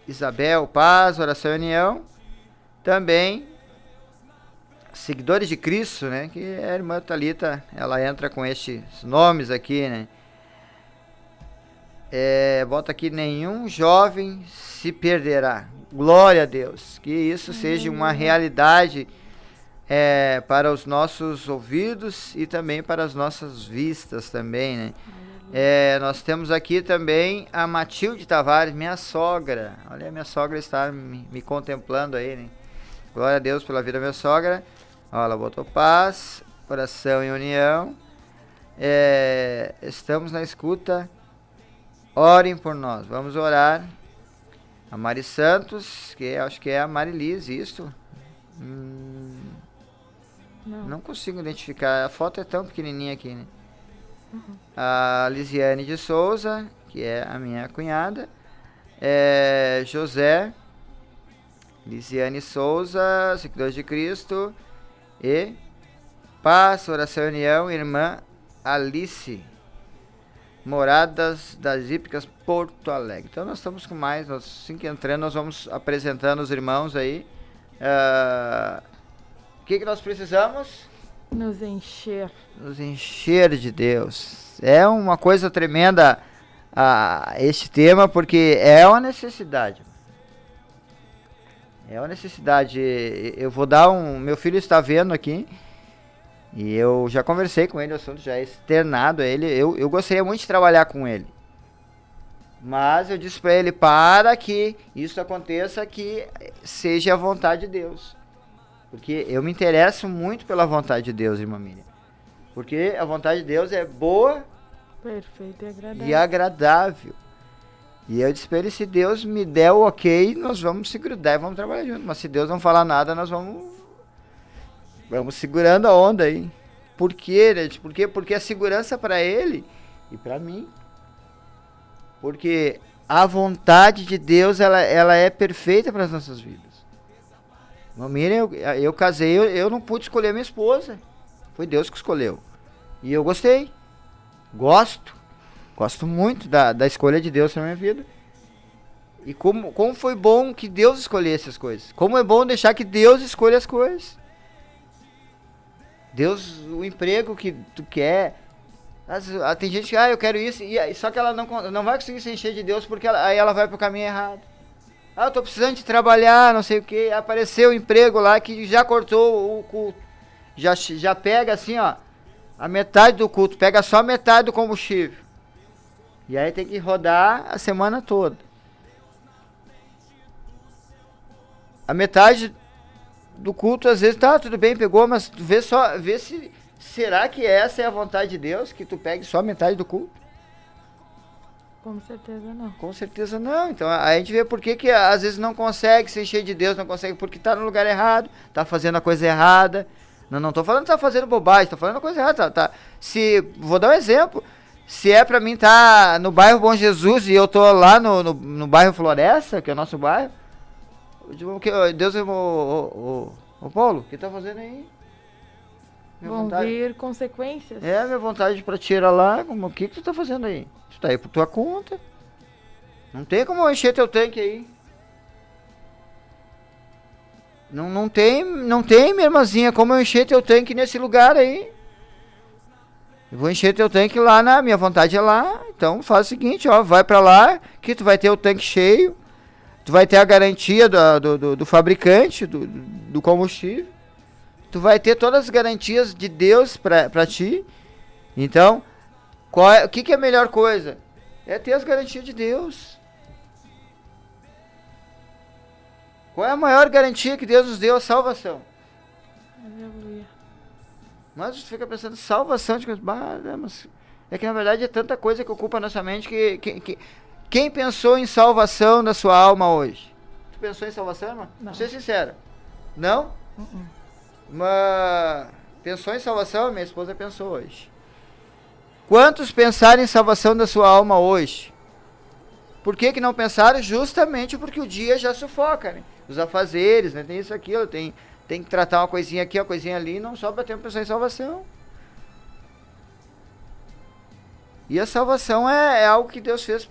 Isabel, paz, oração e união. Também seguidores de Cristo, né, que a irmã Thalita, ela entra com estes nomes aqui, né. Bota aqui, nenhum jovem se perderá. Glória a Deus, que isso seja uma realidade para os nossos ouvidos e também para as nossas vistas também, né. Nós temos aqui também a Matilde Tavares, minha sogra. Olha, minha sogra está me contemplando aí, né. Glória a Deus pela vida da minha sogra. Olha, ela botou paz, oração e união. Estamos na escuta. Orem por nós. Vamos orar. A Mari Santos, que acho que é a Marilis, isso? Não consigo identificar. A foto é tão pequenininha aqui, né? A Lisiane de Souza, que é a minha cunhada. José. Lisiane Souza, seguidores de Cristo. E paz, oração e união, irmã Alice, Moradas das Hípicas, Porto Alegre. Então nós estamos com mais, assim que entrando, nós vamos apresentando os irmãos aí. O que nós precisamos? Nos encher. Nos encher de Deus. É uma coisa tremenda este tema, porque é uma necessidade. É uma necessidade. Eu vou dar meu filho está vendo aqui. E eu já conversei com ele, o assunto já é externado a ele. Eu gostaria muito de trabalhar com ele. Mas eu disse para ele, para que isso aconteça, que seja a vontade de Deus. Porque eu me interesso muito pela vontade de Deus, irmã Miriam. Porque a vontade de Deus é boa, perfeita e agradável. E eu disse para ele, se Deus me der o ok, nós vamos se grudar e vamos trabalhar junto. Mas se Deus não falar nada, nós vamos segurando a onda aí. Por quê, né? Porque a segurança para ele e para mim. Porque a vontade de Deus, ela é perfeita para as nossas vidas. Miriam, eu casei, eu não pude escolher a minha esposa. Foi Deus que escolheu. E eu gostei. Gosto muito da escolha de Deus na minha vida. E como foi bom que Deus escolhesse as coisas. Como é bom deixar que Deus escolha as coisas. Deus, o emprego que tu quer. Tem gente que, eu quero isso. Só que ela não vai conseguir se encher de Deus porque aí ela vai pro caminho errado. Eu tô precisando de trabalhar, não sei o que. Apareceu um emprego lá que já cortou o culto. Já pega assim, ó, a metade do culto. Pega só a metade do combustível. E aí tem que rodar a semana toda. A metade do culto, às vezes, tá, tudo bem, pegou, mas tu vê se... Será que essa é a vontade de Deus? Que tu pegue só a metade do culto? Com certeza não. Com certeza não. Então a gente vê por que às vezes não consegue se encher de Deus, não consegue, porque tá no lugar errado, tá fazendo a coisa errada. Não tô falando que tá fazendo bobagem, tô falando a coisa errada. Vou dar um exemplo. Se é pra mim tá no bairro Bom Jesus e eu tô lá no bairro Floresta, que é o nosso bairro, Deus, ô Paulo, o que tá fazendo aí? Vão vir consequências. Minha vontade pra tirar lá, o que tu tá fazendo aí? Tu tá aí por tua conta. Não tem como encher teu tanque aí. Não tem, minha irmãzinha, como eu encher teu tanque nesse lugar aí. Eu vou encher teu tanque lá, minha vontade é lá. Então faz o seguinte, ó, vai pra lá, que tu vai ter o tanque cheio. Tu vai ter a garantia do fabricante, do combustível. Tu vai ter todas as garantias de Deus pra ti. Então, o que é a melhor coisa? É ter as garantias de Deus. Qual é a maior garantia que Deus nos deu? A salvação. Aleluia. Mas você fica pensando, salvação de coisas. Mas é que na verdade é tanta coisa que ocupa a nossa mente que quem pensou em salvação da sua alma hoje? Tu pensou em salvação, irmão? Não. Vou ser sincero. Não? Mas pensou em salvação? Minha esposa pensou hoje. Quantos pensaram em salvação da sua alma hoje? Por que não pensaram? Justamente porque o dia já sufoca, né? Os afazeres, né? Tem isso, aquilo, tem que tratar uma coisinha aqui, uma coisinha ali, não sobra tempo para pensar em salvação. E a salvação é algo que Deus fez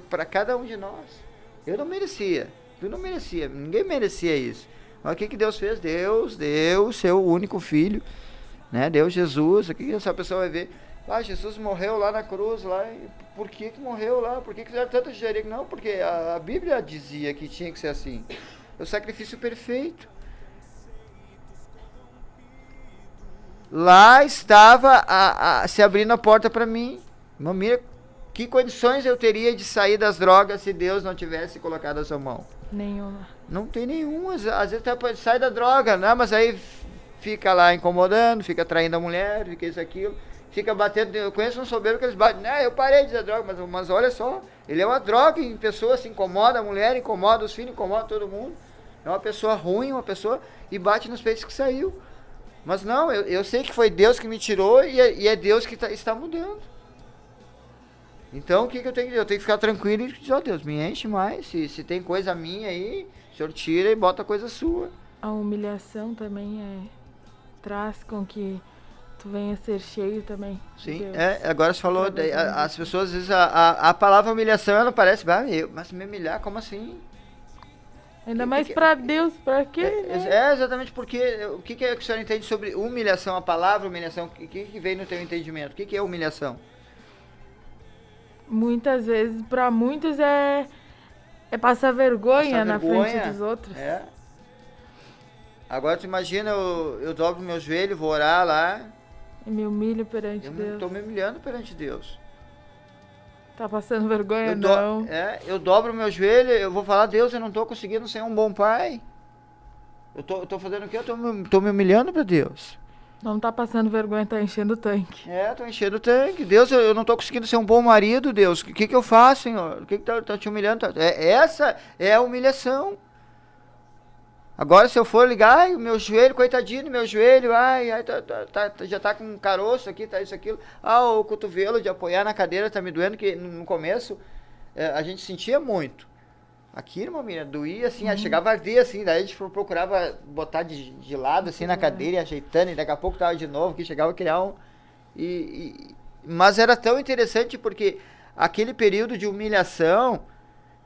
para cada um de nós. Eu não merecia, tu não merecia, ninguém merecia isso. Mas o que Deus fez? Deus deu o seu único filho, né? Deu Jesus. O que essa pessoa vai ver? Jesus morreu lá na cruz, lá. Por que morreu lá? Por que fizeram tanta judiaria? Não, porque a Bíblia dizia que tinha que ser assim. O sacrifício perfeito. Lá estava se abrindo a porta para mim. Mira, que condições eu teria de sair das drogas se Deus não tivesse colocado a sua mão? Nenhuma. Não tem nenhuma. Às vezes sai da droga, né? Mas aí fica lá incomodando, fica traindo a mulher, fica isso, aquilo. Fica batendo, eu conheço um soberbo que eles batem, né? Eu parei de usar droga, mas olha só, ele é uma droga em pessoa, se incomoda a mulher, incomoda os filhos, incomoda todo mundo. É uma pessoa ruim, uma pessoa, e bate nos peitos que saiu. Mas não, eu sei que foi Deus que me tirou e é Deus que está mudando. Então o que eu tenho que fazer? Eu tenho que ficar tranquilo e dizer, ó Deus, me enche mais, se tem coisa minha aí, o Senhor tira e bota coisa sua. A humilhação também traz com que tu venha ser cheio também. Sim, agora você falou, as pessoas às vezes a palavra humilhação ela parece, mas me humilhar, como assim? Ainda mais pra Deus, pra quê? Exatamente, porque o que é que o senhor entende sobre humilhação, a palavra humilhação, o que veio no teu entendimento? O que é humilhação? Muitas vezes, pra muitos é passar vergonha na frente dos outros. Agora tu imagina, eu dobro meu joelho, vou orar lá. E me humilho perante Deus. Eu estou me humilhando perante Deus. Tá passando vergonha, não. Eu dobro meu joelho, eu vou falar, Deus, eu não estou conseguindo ser um bom pai. Eu tô fazendo o quê? Eu tô me humilhando para Deus. Não tá passando vergonha, tá enchendo o tanque. Tô enchendo o tanque. Deus, eu não tô conseguindo ser um bom marido, Deus. O que eu faço, Senhor? O que tá te humilhando? Essa é a humilhação. Agora se eu for ligar, o meu joelho, coitadinho do meu joelho, já tá com um caroço aqui, tá isso, aquilo. O cotovelo de apoiar na cadeira tá me doendo, que no começo a gente sentia muito. Aqui, irmã minha, doía assim, chegava a arder assim, daí a gente procurava botar de lado assim na cadeira e ajeitando, e daqui a pouco tava de novo, que chegava a criar um... Mas era tão interessante porque aquele período de humilhação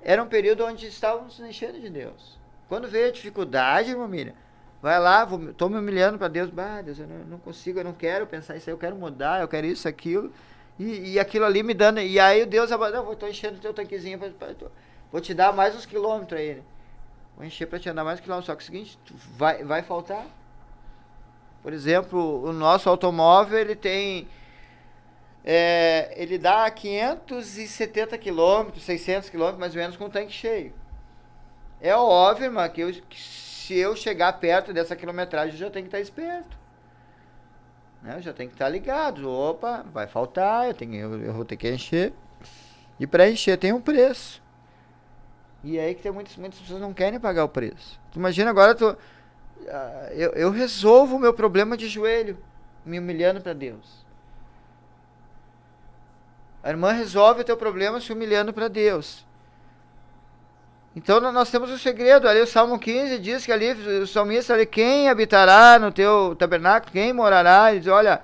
era um período onde estávamos nos enchendo de Deus. Quando veio a dificuldade, irmã Miriam, vai lá, tô me humilhando para Deus. Deus, eu não consigo, eu não quero pensar isso aí, eu quero mudar, eu quero isso, aquilo. E aquilo ali me dando. E aí Deus, tô enchendo o teu tanquezinho, vou te dar mais uns quilômetros aí, né? Vou encher para te andar mais quilômetros. Só que é o seguinte, vai faltar. Por exemplo, o nosso automóvel, ele tem... ele dá 570 quilômetros, 600 quilômetros, mais ou menos, com o tanque cheio. É óbvio, irmã, que se eu chegar perto dessa quilometragem, eu já tenho que estar esperto. Né? Eu já tenho que estar ligado. Opa, vai faltar, eu vou ter que encher. E para encher tem um preço. E aí que tem muitas pessoas não querem pagar o preço. Tu imagina agora, eu resolvo o meu problema de joelho, me humilhando para Deus. A irmã resolve o teu problema se humilhando para Deus. Então nós temos um segredo, ali o Salmo 15 diz que ali o salmista ali, quem habitará no teu tabernáculo, quem morará, ele diz, olha,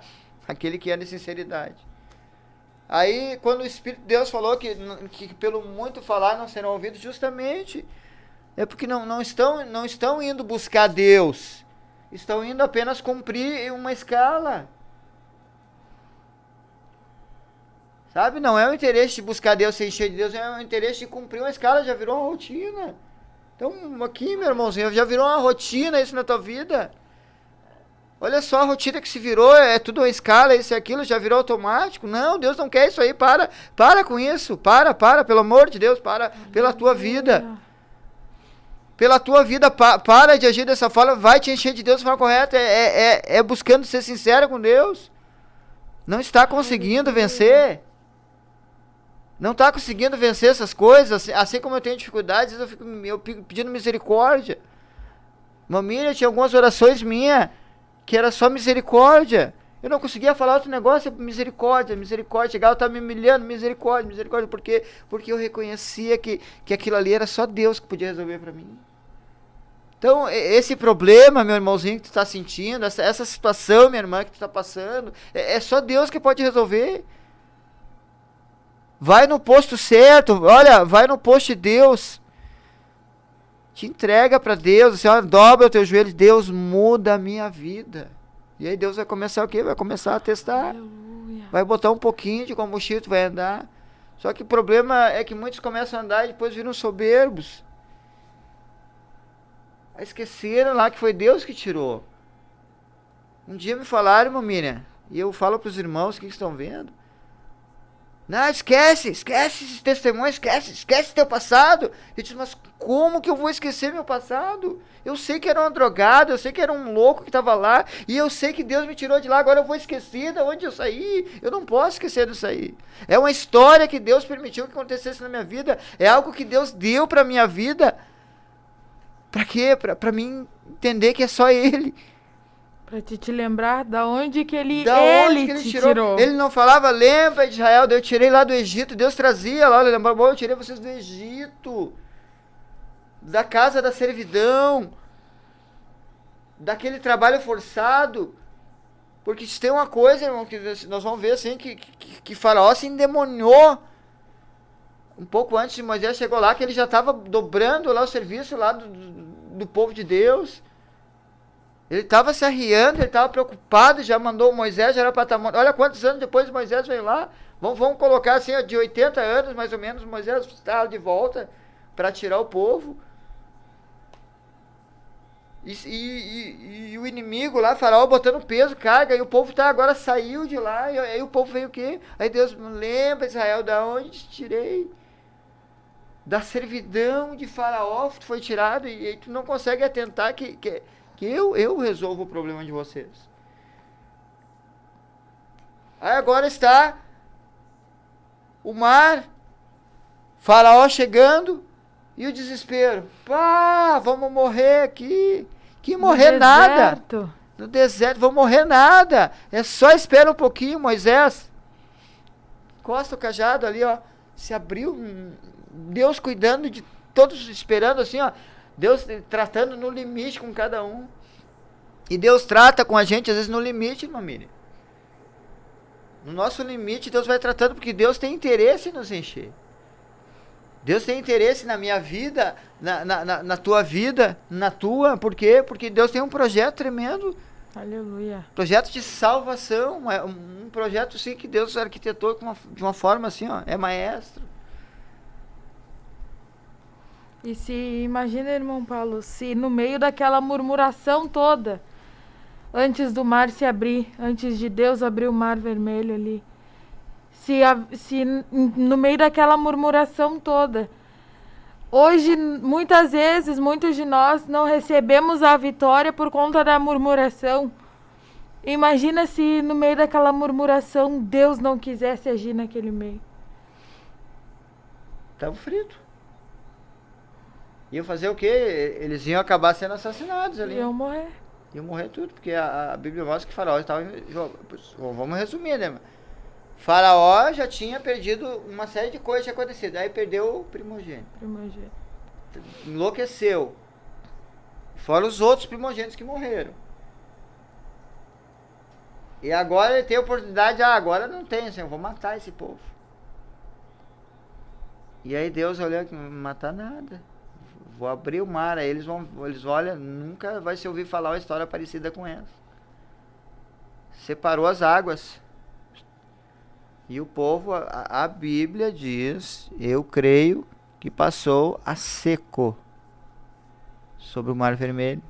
aquele que anda em sinceridade. Aí quando o Espírito de Deus falou que pelo muito falar não serão ouvidos, justamente é porque não estão indo buscar Deus. Estão indo apenas cumprir uma escala. Sabe? Não é o interesse de buscar Deus, ser cheio de Deus, é o interesse de cumprir uma escala, já virou uma rotina. Então, aqui, meu irmãozinho, já virou uma rotina isso na tua vida. Olha só a rotina que se virou, é tudo uma escala, isso e aquilo, já virou automático. Não, Deus não quer isso aí, para com isso, para, pelo amor de Deus, pela tua vida. Pela tua vida, para de agir dessa forma, vai te encher de Deus de forma correta, é buscando ser sincero com Deus. Não está conseguindo vencer. Não está conseguindo vencer essas coisas, assim como eu tenho dificuldades, eu fico pedindo misericórdia. Mamília, tinha algumas orações minhas, que era só misericórdia. Eu não conseguia falar outro negócio, misericórdia. Chegava, eu estava me humilhando, misericórdia. Por quê? Porque eu reconhecia que aquilo ali era só Deus que podia resolver para mim. Então, esse problema, meu irmãozinho, que tu está sentindo, essa situação, minha irmã, que tu está passando, é só Deus que pode resolver. Vai no posto certo, olha, vai no posto de Deus. Te entrega para Deus, assim, ó, dobra o teu joelho, Deus muda a minha vida. E aí Deus vai começar o quê? Vai começar a testar. Aleluia. Vai botar um pouquinho de combustível, tu vai andar. Só que o problema é que muitos começam a andar e depois viram soberbos. Aí esqueceram lá que foi Deus que tirou. Um dia me falaram, irmã Miriam, e eu falo para os irmãos que estão vendo. Não, esquece esses testemunhos, esquece teu passado. Eu disse, mas como que eu vou esquecer meu passado? Eu sei que era um drogado, eu sei que era um louco que estava lá, e eu sei que Deus me tirou de lá, agora eu vou esquecer de onde eu saí. Eu não posso esquecer disso aí. É uma história que Deus permitiu que acontecesse na minha vida, é algo que Deus deu para minha vida. Para quê? Para mim entender que é só Ele. Pra te lembrar da onde que ele te tirou. Ele não falava, lembra de Israel, eu tirei lá do Egito, Deus trazia lá, lembrou, eu tirei vocês do Egito, da casa da servidão, daquele trabalho forçado, porque se tem uma coisa, irmão, que nós vamos ver assim, que Faraó se endemoniou, um pouco antes de Moisés chegou lá, que ele já estava dobrando lá o serviço lá do povo de Deus. Ele estava se arriando, ele estava preocupado, já mandou Moisés, já era para estar... Olha quantos anos depois Moisés veio lá. Vamos colocar assim, de 80 anos mais ou menos, Moisés está de volta para tirar o povo. E o inimigo lá, Faraó, botando peso, carga, e o povo agora saiu de lá, e aí o povo veio o quê? Aí Deus, lembra Israel, da onde te tirei? Da servidão de Faraó, tu foi tirado, e aí tu não consegue atentar que eu resolvo o problema de vocês. Aí agora está o mar, Faraó chegando e o desespero. Pá, vamos morrer aqui. Que morrer nada. No deserto, vamos morrer nada. É só espera um pouquinho, Moisés. Encosta o cajado ali, ó. Se abriu, Deus cuidando de todos, esperando assim, ó. Deus tratando no limite com cada um. E Deus trata com a gente, às vezes, no limite, irmã Miriam. No nosso limite, Deus vai tratando, porque Deus tem interesse em nos encher. Deus tem interesse na minha vida, na tua vida, na tua. Por quê? Porque Deus tem um projeto tremendo. Aleluia. Projeto de salvação. Um projeto, sim, que Deus arquitetou de uma forma assim, ó. É maestro. E se imagina, irmão Paulo, se no meio daquela murmuração toda, antes do mar se abrir, antes de Deus abrir o mar vermelho ali, se no meio daquela murmuração toda, hoje, muitas vezes, muitos de nós não recebemos a vitória por conta da murmuração. Imagina se no meio daquela murmuração Deus não quisesse agir naquele meio. Estava frito. Iam fazer o quê? Eles iam acabar sendo assassinados ali. Iam morrer. Iam morrer tudo, porque a Bíblia mostra que Faraó estava... Vamos resumir, né? Faraó já tinha perdido uma série de coisas que tinha acontecido. Aí perdeu o primogênito. Enlouqueceu. Fora os outros primogênitos que morreram. E agora ele tem a oportunidade, agora não tem, assim, eu vou matar esse povo. E aí Deus olhou que não vai matar nada. Vou abrir o mar, aí eles olham, nunca vai se ouvir falar uma história parecida com essa. Separou as águas. E o povo, a Bíblia diz, eu creio, que passou a seco sobre o Mar Vermelho.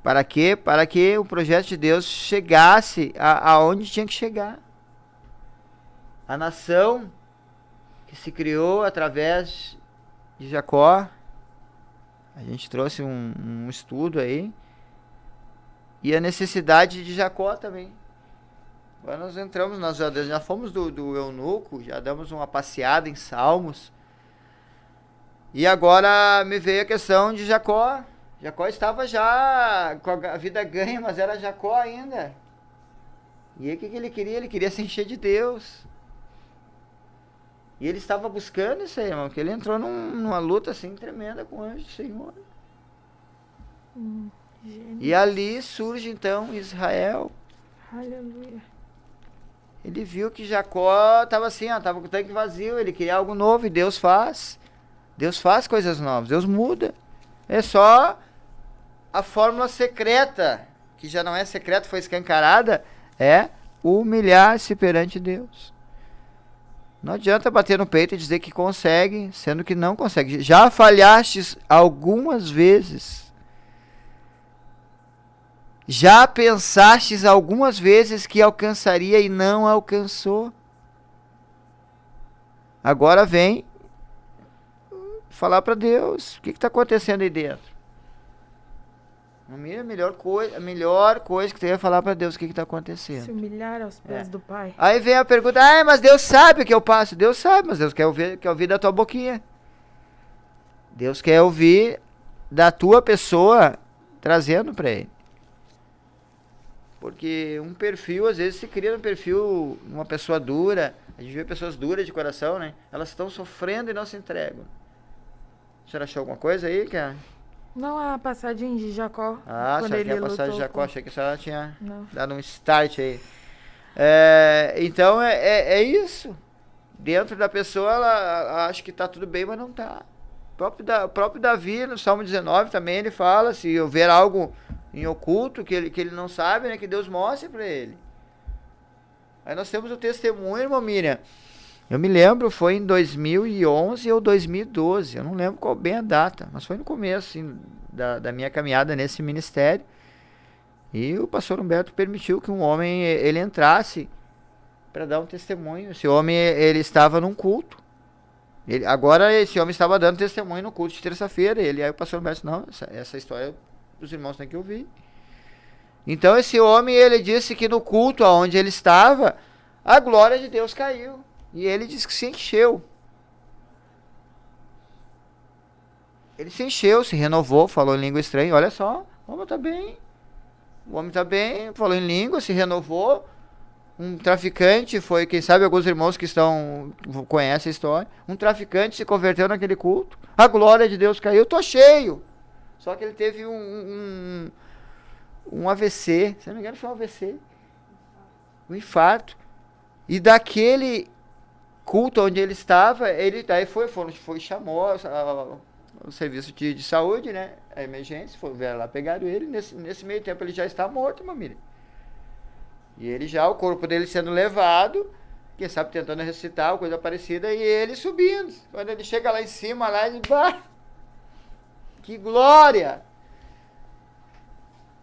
Para quê? Para que o projeto de Deus chegasse aonde tinha que chegar. A nação que se criou através de Jacó, a gente trouxe um estudo aí, e a necessidade de Jacó também. Agora nós entramos, nós já fomos do eunuco, já damos uma passeada em Salmos, e agora me veio a questão de Jacó. Jacó estava já com a vida ganha, mas era Jacó ainda. E aí o que ele queria? Ele queria se encher de Deus. E ele estava buscando isso aí, irmão, porque ele entrou numa luta assim tremenda com o anjo do Senhor. E ali surge então Israel. Aleluia. Ele viu que Jacó estava assim, estava com o tanque vazio, ele queria algo novo e Deus faz. Deus faz coisas novas, Deus muda. É só a fórmula secreta, que já não é secreta, foi escancarada, é humilhar-se perante Deus. Não adianta bater no peito e dizer que consegue, sendo que não consegue. Já falhastes algumas vezes. Já pensastes algumas vezes que alcançaria e não alcançou. Agora vem falar para Deus. O que está acontecendo aí dentro? A melhor coisa que tu ia falar para Deus, o que está acontecendo. Se humilhar aos pés do Pai. Aí vem a pergunta, mas Deus sabe o que eu passo. Deus sabe, mas Deus quer ouvir da tua boquinha. Deus quer ouvir da tua pessoa trazendo para Ele. Porque um perfil, às vezes se cria um perfil, uma pessoa dura. A gente vê pessoas duras de coração, né? Elas estão sofrendo e não se entregam. A senhora achou alguma coisa aí, cara? Não, a passagem de Jacó. Ah, quando só ele que a passagem de Jacó, com... achei que a senhora tinha Não. dado um start aí. Então é isso. Dentro da pessoa, ela acha que tá tudo bem, mas não tá. O próprio Davi, no Salmo 19 também, ele fala, se houver algo em oculto que ele não sabe, né, que Deus mostre para ele. Aí nós temos o testemunho, irmão Miriam. Eu me lembro, foi em 2011 ou 2012, eu não lembro qual bem a data, mas foi no começo assim, da minha caminhada nesse ministério. E o pastor Humberto permitiu que um homem ele entrasse para dar um testemunho. Esse homem ele estava num culto. Agora esse homem estava dando testemunho no culto de terça-feira. Aí o pastor Humberto disse, não, essa história os irmãos têm que ouvir. Então esse homem ele disse que no culto onde ele estava, a glória de Deus caiu. E ele disse que se encheu. Ele se encheu, se renovou, falou em língua estranha. Olha só, o homem está bem. O homem está bem, falou em língua, se renovou. Um traficante foi, quem sabe alguns irmãos que conhecem a história. Um traficante se converteu naquele culto. A glória de Deus caiu, tô cheio. Só que ele teve um AVC, se não me engano foi um AVC. Um infarto. E daquele culto onde ele estava, ele daí chamou o serviço de saúde, né? A emergência, vieram lá, pegaram ele. Nesse meio tempo ele já está morto, mamília. E ele já, o corpo dele sendo levado, quem sabe tentando ressuscitar, coisa parecida, e ele subindo. Quando ele chega lá em cima, lá ele, que glória!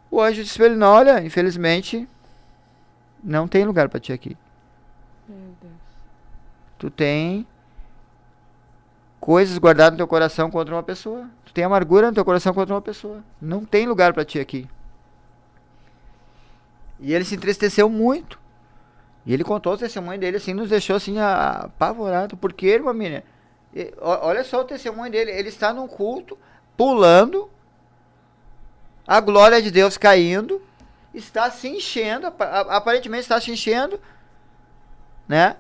O anjo disse pra ele, não, olha, infelizmente, não tem lugar para ti aqui. Meu Deus. Tu tem coisas guardadas no teu coração contra uma pessoa. Tu tem amargura no teu coração contra uma pessoa. Não tem lugar para ti aqui. E ele se entristeceu muito. E ele contou o testemunho dele, assim, nos deixou assim apavorado. Porque, irmã Miriam, olha só o testemunho dele. Ele está num culto, pulando, a glória de Deus caindo, está se enchendo, aparentemente está se enchendo, né?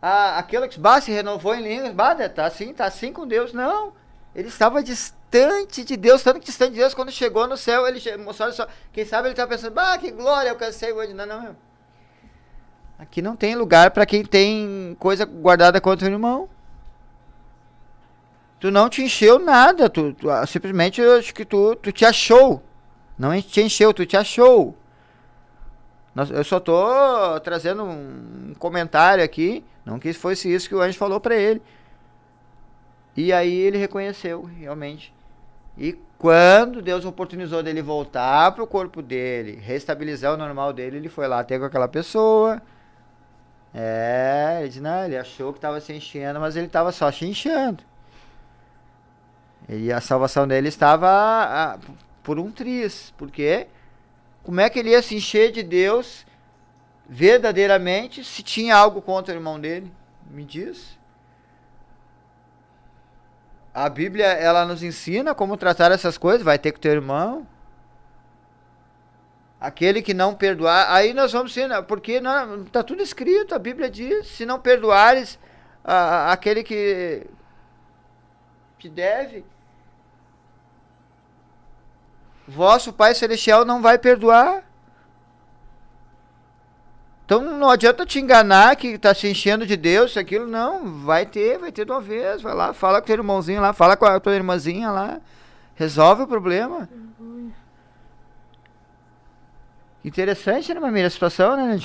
Aquilo que se renovou em línguas, tá assim com Deus. Não, ele estava distante de Deus, tanto distante de Deus, quando chegou no céu, ele mostrou só, quem sabe ele estava pensando, que glória, eu alcancei hoje. Não. Aqui não tem lugar para quem tem coisa guardada contra o irmão. Tu não te encheu nada, simplesmente eu acho que tu te achou. Não te encheu, tu te achou. Eu só tô trazendo um comentário aqui, não que fosse isso que o anjo falou pra ele. E aí ele reconheceu, realmente. E quando Deus oportunizou dele voltar pro corpo dele, restabilizar o normal dele, ele foi lá ter com aquela pessoa. Ele disse, não, ele achou que tava se enchendo, mas ele tava só se enchendo. E a salvação dele estava por um triz. Por quê? Como é que ele ia se encher de Deus verdadeiramente se tinha algo contra o irmão dele? Me diz. A Bíblia, ela nos ensina como tratar essas coisas. Vai ter com o teu irmão. Aquele que não perdoar. Aí nós vamos ensinar. Porque está tudo escrito. A Bíblia diz. Se não perdoares aquele que te deve, vosso Pai Celestial não vai perdoar. Então não adianta te enganar que tá se enchendo de Deus, aquilo não, vai ter de uma vez, vai lá, fala com teu irmãozinho lá, fala com a tua irmãzinha lá, resolve o problema. Interessante, né, Mamília, a situação, né,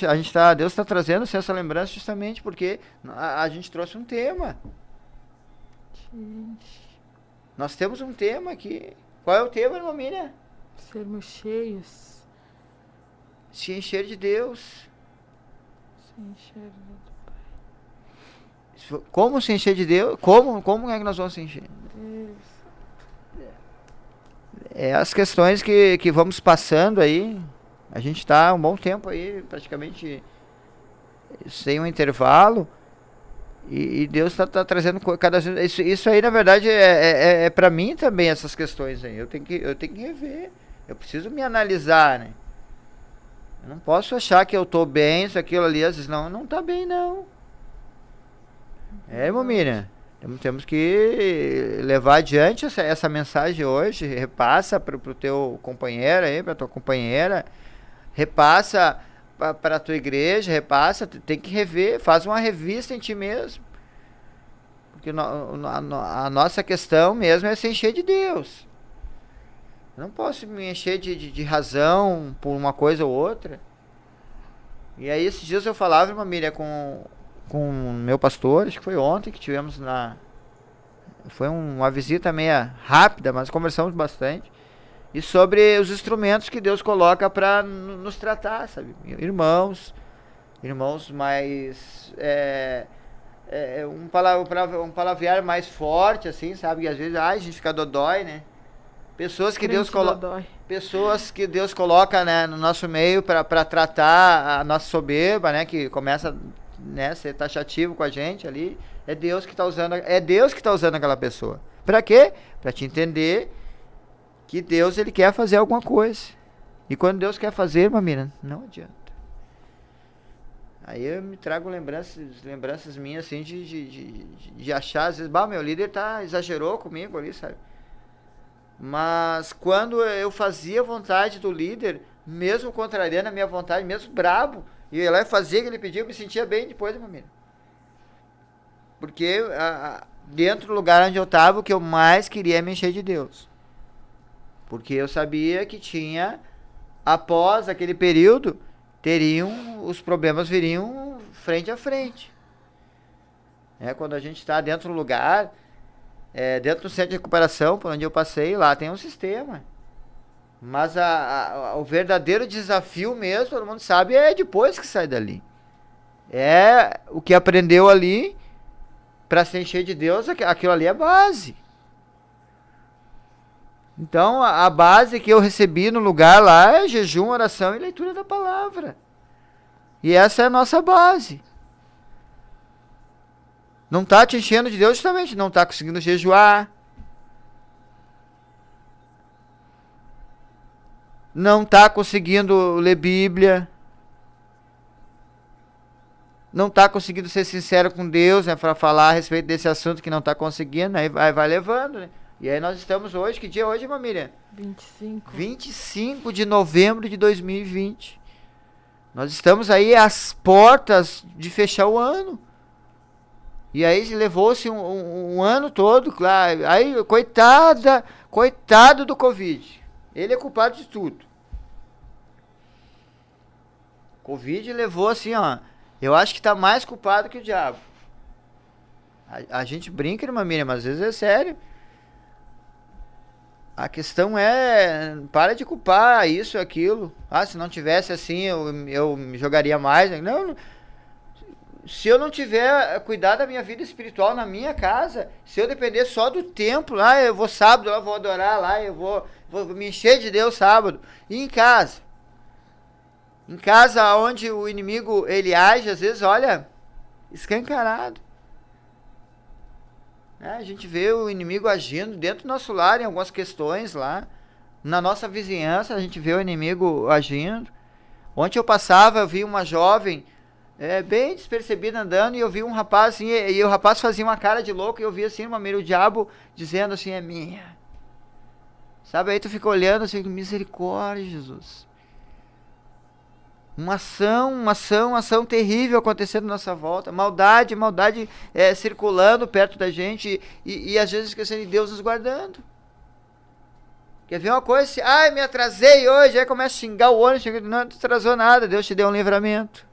Deus tá trazendo assim, essa lembrança justamente porque a gente trouxe um tema. Gente. Nós temos um tema aqui. Qual é o tema, Mamília? Sermos cheios. Se encher de Deus. Se encher do Pai. Como se encher de Deus? Como é que nós vamos se encher? Deus. As questões que vamos passando aí. A gente está um bom tempo aí, praticamente sem um intervalo. E Deus está trazendo cada vez. Isso aí, na verdade, é para mim também, essas questões aí. Eu tenho que rever. Eu preciso me analisar, né? Eu não posso achar que eu tô bem, isso, aquilo ali, às vezes não tá bem, não. Irmã Miriam, temos que levar adiante essa mensagem hoje, repassa pro teu companheiro aí, pra tua companheira, repassa pra tua igreja, repassa, tem que rever, faz uma revista em ti mesmo. Porque a nossa questão mesmo é se encher de Deus. Eu não posso me encher de razão por uma coisa ou outra. E aí esses dias eu falava, irmã Miriam, com o meu pastor, acho que foi ontem que tivemos foi uma visita meia rápida, mas conversamos bastante. E sobre os instrumentos que Deus coloca para nos tratar, sabe? Irmãos mais... um palavrear mais forte, assim, sabe? E às vezes, a gente fica dodói, né? Pessoas que Deus coloca, né, no nosso meio para tratar a nossa soberba, né, que começa, né, a ser taxativo com a gente ali. É Deus que está usando aquela pessoa. Para quê? Para te entender que Deus, ele quer fazer alguma coisa. E quando Deus quer fazer, mamina, não adianta. Aí eu me trago lembranças minhas assim de achar às vezes, meu líder exagerou comigo ali, sabe? Mas quando eu fazia a vontade do líder, mesmo contrariando a minha vontade, mesmo brabo, e eu ia lá e fazia o que ele pedia, eu me sentia bem depois, meu amigo. Porque dentro do lugar onde eu estava, o que eu mais queria é me encher de Deus. Porque eu sabia que após aquele período, os problemas viriam frente a frente. Quando a gente está dentro do lugar... dentro do centro de recuperação, por onde eu passei, lá tem um sistema. Mas o verdadeiro desafio mesmo, todo mundo sabe, é depois que sai dali. É o que aprendeu ali, para se encher de Deus, aquilo ali é base. Então, a base que eu recebi no lugar lá é jejum, oração e leitura da palavra. E essa é a nossa base. Não está te enchendo de Deus, justamente não está conseguindo jejuar. Não está conseguindo ler Bíblia. Não está conseguindo ser sincero com Deus, né, para falar a respeito desse assunto que não está conseguindo. Aí vai levando, né? E aí nós estamos hoje, que dia é hoje, irmã Miriam? 25 de novembro de 2020. Nós estamos aí às portas de fechar o ano. E aí levou-se um ano todo, claro. Aí, coitado do Covid. Ele é culpado de tudo. Covid levou assim, ó. Eu acho que tá mais culpado que o diabo. A gente brinca, irmã Miriam, mas às vezes é sério. A questão é, para de culpar isso, aquilo. Ah, se não tivesse assim, eu me jogaria mais. Não, se eu não tiver cuidado da minha vida espiritual na minha casa, se eu depender só do templo, lá eu vou sábado, lá eu vou adorar, lá eu vou me encher de Deus sábado. E em casa? Em casa onde o inimigo, ele age, às vezes, olha, escancarado. A gente vê o inimigo agindo dentro do nosso lar, em algumas questões lá. Na nossa vizinhança, a gente vê o inimigo agindo. Ontem eu passava, eu vi uma jovem, bem despercebida andando, e eu vi um rapaz assim, e o rapaz fazia uma cara de louco, e eu vi assim, o diabo dizendo assim, é minha. Sabe, aí tu fica olhando assim, misericórdia, Jesus. Uma ação terrível acontecendo à nossa volta. Maldade circulando perto da gente e às vezes esquecendo de Deus nos guardando. Quer ver uma coisa? Me atrasei hoje, aí começa a xingar o ônibus, não te atrasou nada, Deus te deu um livramento.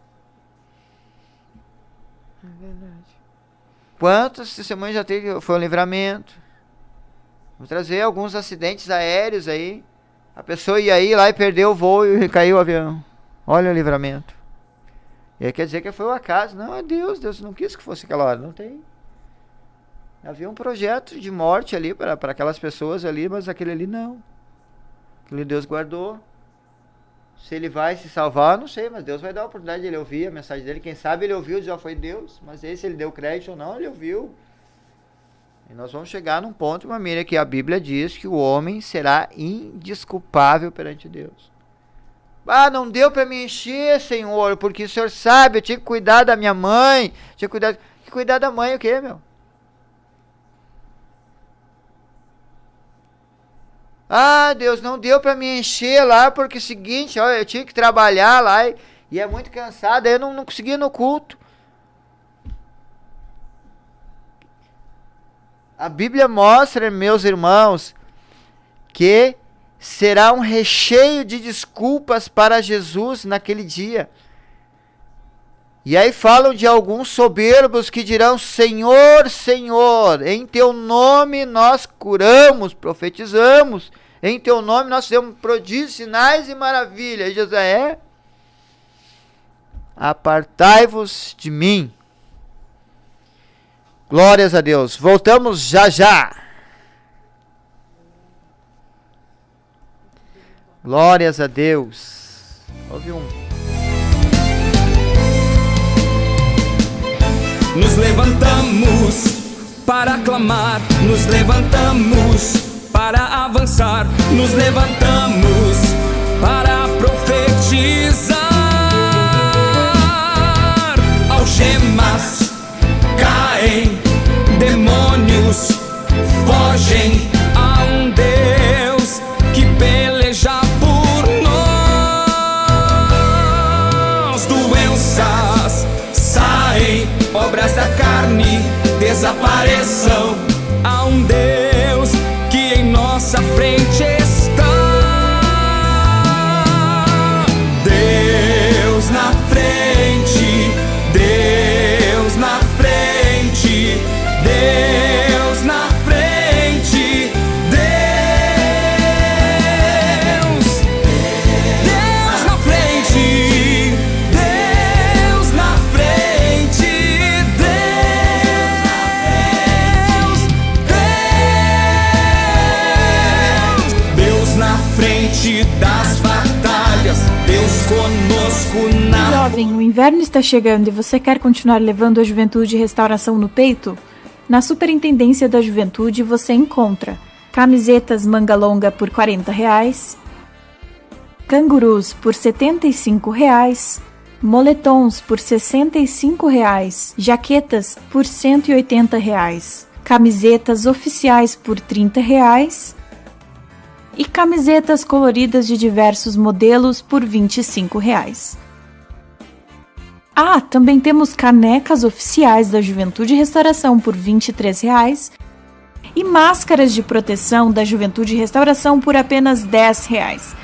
É verdade. Quantas testemunhas já teve, foi um livramento? Vou trazer alguns acidentes aéreos aí. A pessoa ia aí lá e perdeu o voo e caiu o avião. Olha o livramento. E aí quer dizer que foi o acaso. Não, é Deus. Deus não quis que fosse aquela hora. Não tem. Havia um projeto de morte ali para aquelas pessoas ali, mas aquele ali não. Aquele Deus guardou. Se ele vai se salvar, não sei, mas Deus vai dar a oportunidade de ele ouvir a mensagem dele. Quem sabe ele ouviu, já foi Deus. Mas aí se ele deu crédito ou não, ele ouviu. E nós vamos chegar num ponto, uma mira, que a Bíblia diz que o homem será indesculpável perante Deus. Não deu para me encher, Senhor, porque o Senhor sabe, eu tinha que cuidar da minha mãe, tinha que cuidar da mãe o quê, meu? Deus, não deu para me encher lá, porque é o seguinte, eu tinha que trabalhar lá e é muito cansado, aí eu não conseguia ir no culto. A Bíblia mostra, meus irmãos, que será um recheio de desculpas para Jesus naquele dia. E aí falam de alguns soberbos que dirão, Senhor, Senhor, em teu nome nós curamos, profetizamos, em teu nome nós fizemos prodígios, sinais e maravilhas. E Jesus apartai-vos de mim. Glórias a Deus. Voltamos já. Glórias a Deus. Houve Nos levantamos para clamar, nos levantamos para avançar, nos levantamos para profetizar. Algemas caem, demônios fogem, a um Deus que peleja por nós. Doenças saem, obras da carne desapareçam, a um Deus que em nossa frente está. Deus na frente, Deus na frente, Deus na frente, Deus na frente, Deus na frente, Deus na frente das batalhas, Deus conosco na. Jovem, o inverno está chegando e você quer continuar levando a juventude e restauração no peito? Na Superintendência da Juventude você encontra camisetas manga longa por R$40, cangurus por R$75, moletons por R$65, jaquetas por R$180, camisetas oficiais por R$30 e camisetas coloridas de diversos modelos por R$25. Ah, também temos canecas oficiais da Juventude e Restauração por R$ 23,00 e máscaras de proteção da Juventude e Restauração por apenas R$ 10,00.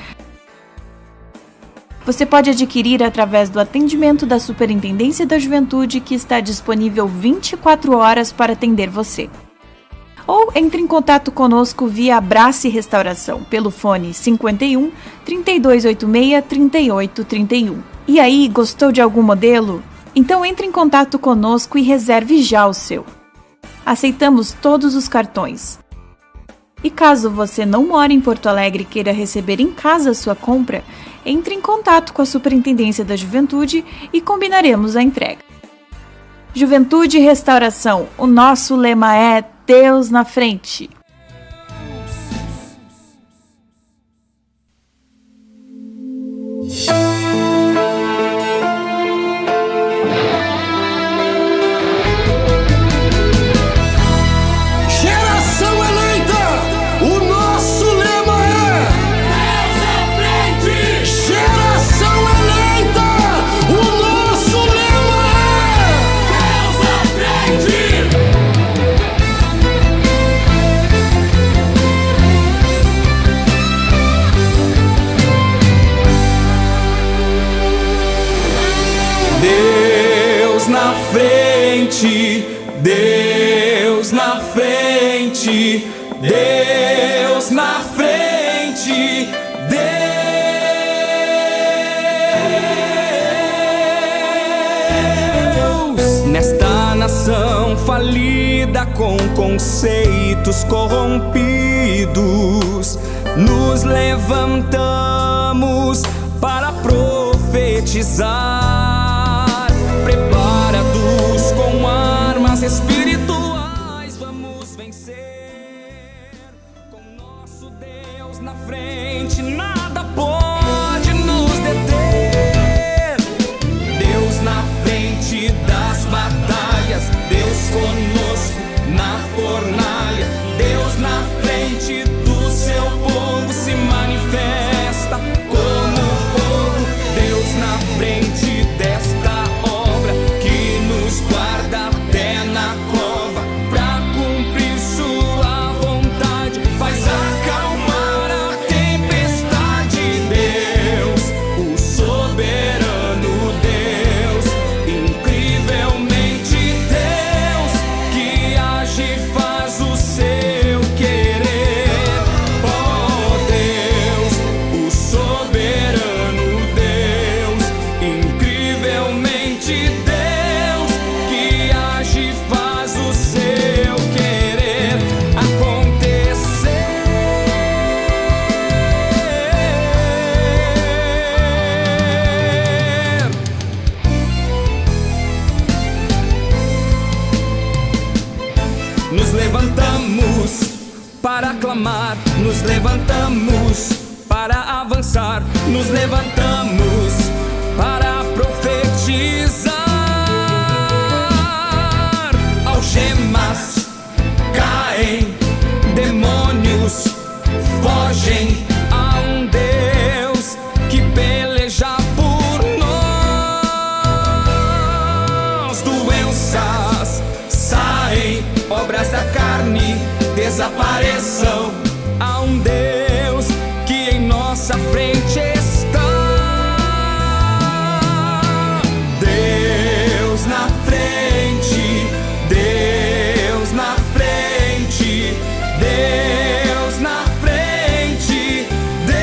Você pode adquirir através do atendimento da Superintendência da Juventude, que está disponível 24 horas para atender você. Ou entre em contato conosco via Abrace Restauração, pelo fone 51 3286 3831. E aí, gostou de algum modelo? Então entre em contato conosco e reserve já o seu. Aceitamos todos os cartões. E caso você não mora em Porto Alegre e queira receber em casa a sua compra, entre em contato com a Superintendência da Juventude e combinaremos a entrega. Juventude e Restauração, o nosso lema é Deus na frente. Deus na frente, Deus na frente, Deus nesta nação falida com conceitos corrompidos, nos levantamos para profetizar, preparados com armas espirituais, vamos vencer. Com nosso Deus na frente, nada pode nos deter. Deus na frente das batalhas, Deus conosco na fornalha. Deus na frente do seu povo se manifesta como fogo. Deus na frente desta obra que nos guarda até na cova, pra cumprir sua vontade, faz acalmar a tempestade. Deus, o soberano Deus, incrivelmente Deus, que age e faz o seu querer. Oh Deus, o soberano Deus, incrivelmente Deus, que age e faz o seu querer acontecer. Nos levantamos para clamar, nos levantamos para avançar, nos levantamos para profetizar. Algemas caem, demônios fogem a um Deus que peleja por nós. Doenças saem, obras da carne desapareçam a um Deus que em nossa frente está. Deus na frente, Deus na frente, Deus na frente, Deus,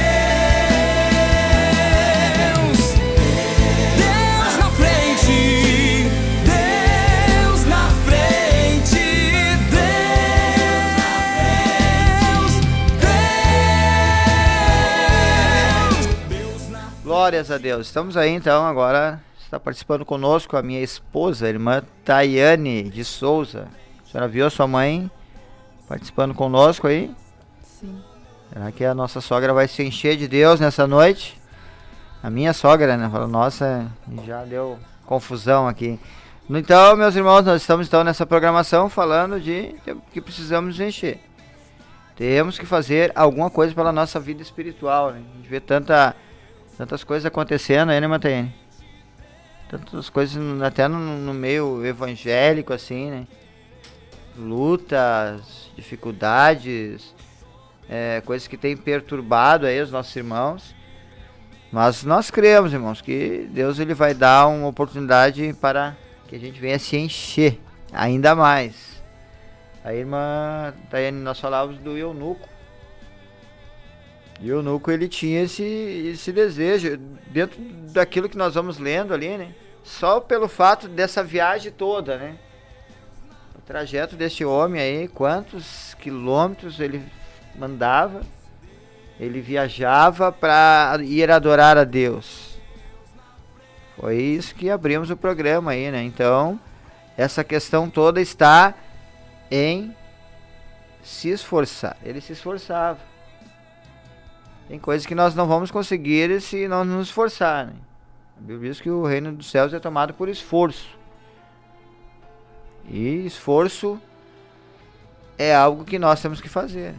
Deus na frente, Deus na frente, Deus na frente. Glórias a Deus. Estamos aí então agora. Está participando conosco a minha esposa, a irmã Tayane de Souza. A senhora viu a sua mãe participando conosco aí? Sim. Será que a nossa sogra vai se encher de Deus nessa noite? A minha sogra, né? Fala, nossa, já deu confusão aqui. Então, meus irmãos, nós estamos então nessa programação falando de que precisamos nos encher. Temos que fazer alguma coisa pela nossa vida espiritual, né? A gente vê tantas coisas acontecendo aí, né, Mataiane? tantas coisas até no meio evangélico, assim, né? Lutas, dificuldades, coisas que têm perturbado aí os nossos irmãos. Mas nós cremos, irmãos, que Deus ele vai dar uma oportunidade para que a gente venha se encher ainda mais. A irmã Tayane, nós falávamos do eunuco. E o eunuco ele tinha esse desejo, dentro daquilo que nós vamos lendo ali, né? Só pelo fato dessa viagem toda, né? O trajeto desse homem aí, quantos quilômetros ele mandava, ele viajava para ir adorar a Deus. Foi isso que abrimos o programa aí, né? Então, essa questão toda está em se esforçar. Ele se esforçava. Tem coisas que nós não vamos conseguir se não nos esforçar, né? A Bíblia diz que o reino dos céus é tomado por esforço. E esforço é algo que nós temos que fazer.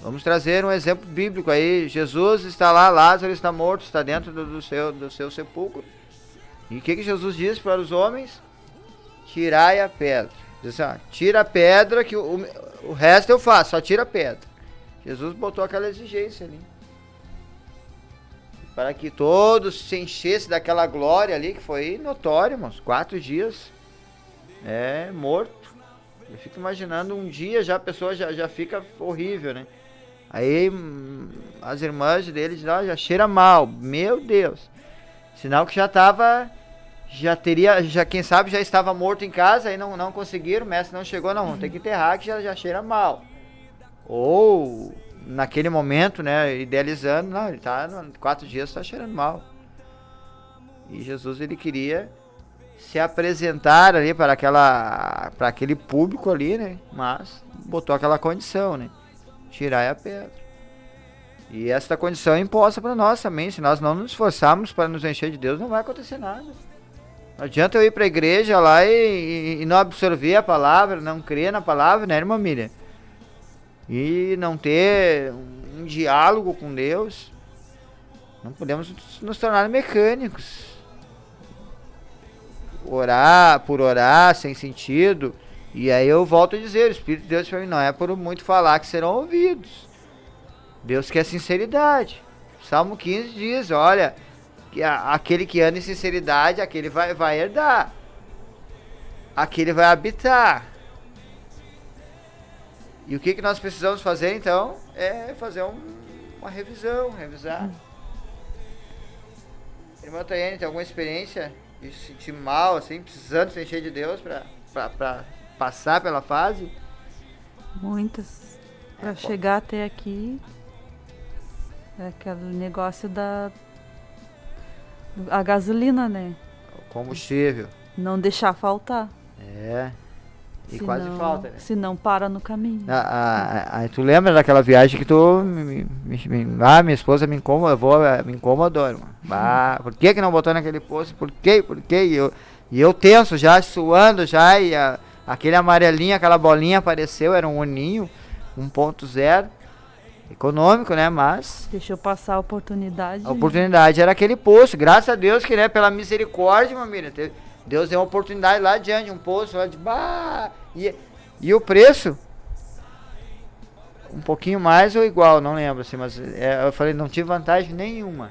Vamos trazer um exemplo bíblico aí. Jesus está lá, Lázaro está morto, está dentro do seu sepulcro. E o que Jesus diz para os homens? Tirai a pedra. Diz assim, tira a pedra que o resto eu faço, só tira a pedra. Jesus botou aquela exigência ali. Para que todos se enchessem daquela glória ali, que foi notório, irmãos. 4 dias morto. Eu fico imaginando um dia já a pessoa já fica horrível, né? Aí as irmãs dele já cheira mal. Meu Deus. Sinal que quem sabe já estava morto em casa, aí não conseguiram, o mestre não chegou, não, tem que enterrar que já cheira mal. Ou naquele momento, né, idealizando, não, ele tá 4 dias, tá cheirando mal. E Jesus ele queria se apresentar ali para aquele público ali, né, mas botou aquela condição, né, tirar a pedra. E esta condição é imposta para nós também. Se nós não nos esforçarmos para nos encher de Deus, não vai acontecer nada. Não adianta eu ir para a igreja lá e não absorver a palavra, não crer na palavra, né, irmã Miriam? E não ter um diálogo com Deus. Não podemos nos tornar mecânicos. Orar por orar, sem sentido. E aí eu volto a dizer, o Espírito de Deus para mim não é por muito falar que serão ouvidos. Deus quer sinceridade. Salmo 15 diz, olha, que aquele que anda em sinceridade, aquele vai herdar. Aquele vai habitar. E o que nós precisamos fazer então? É fazer uma revisar. Irmã Tayane, tem alguma experiência de se sentir mal, assim, precisando se encher de Deus para passar pela fase? Muitas. Para chegar até aqui, é aquele negócio a gasolina, né? O combustível. Não deixar faltar. E quase falta, né? Se não para no caminho. Tu lembra daquela viagem que tu minha esposa me incomodou, irmão. Por que não botou naquele posto? Por quê? E eu tenso já, suando já, e aquele amarelinho, aquela bolinha apareceu, era um Uninho 1.0, econômico, né, mas... Deixou passar a oportunidade. A oportunidade era aquele posto, graças a Deus que, né, pela misericórdia, família, Deus deu uma oportunidade lá adiante, um posto lá de... E o preço? Um pouquinho mais ou igual, não lembro, assim, mas eu falei, não tive vantagem nenhuma.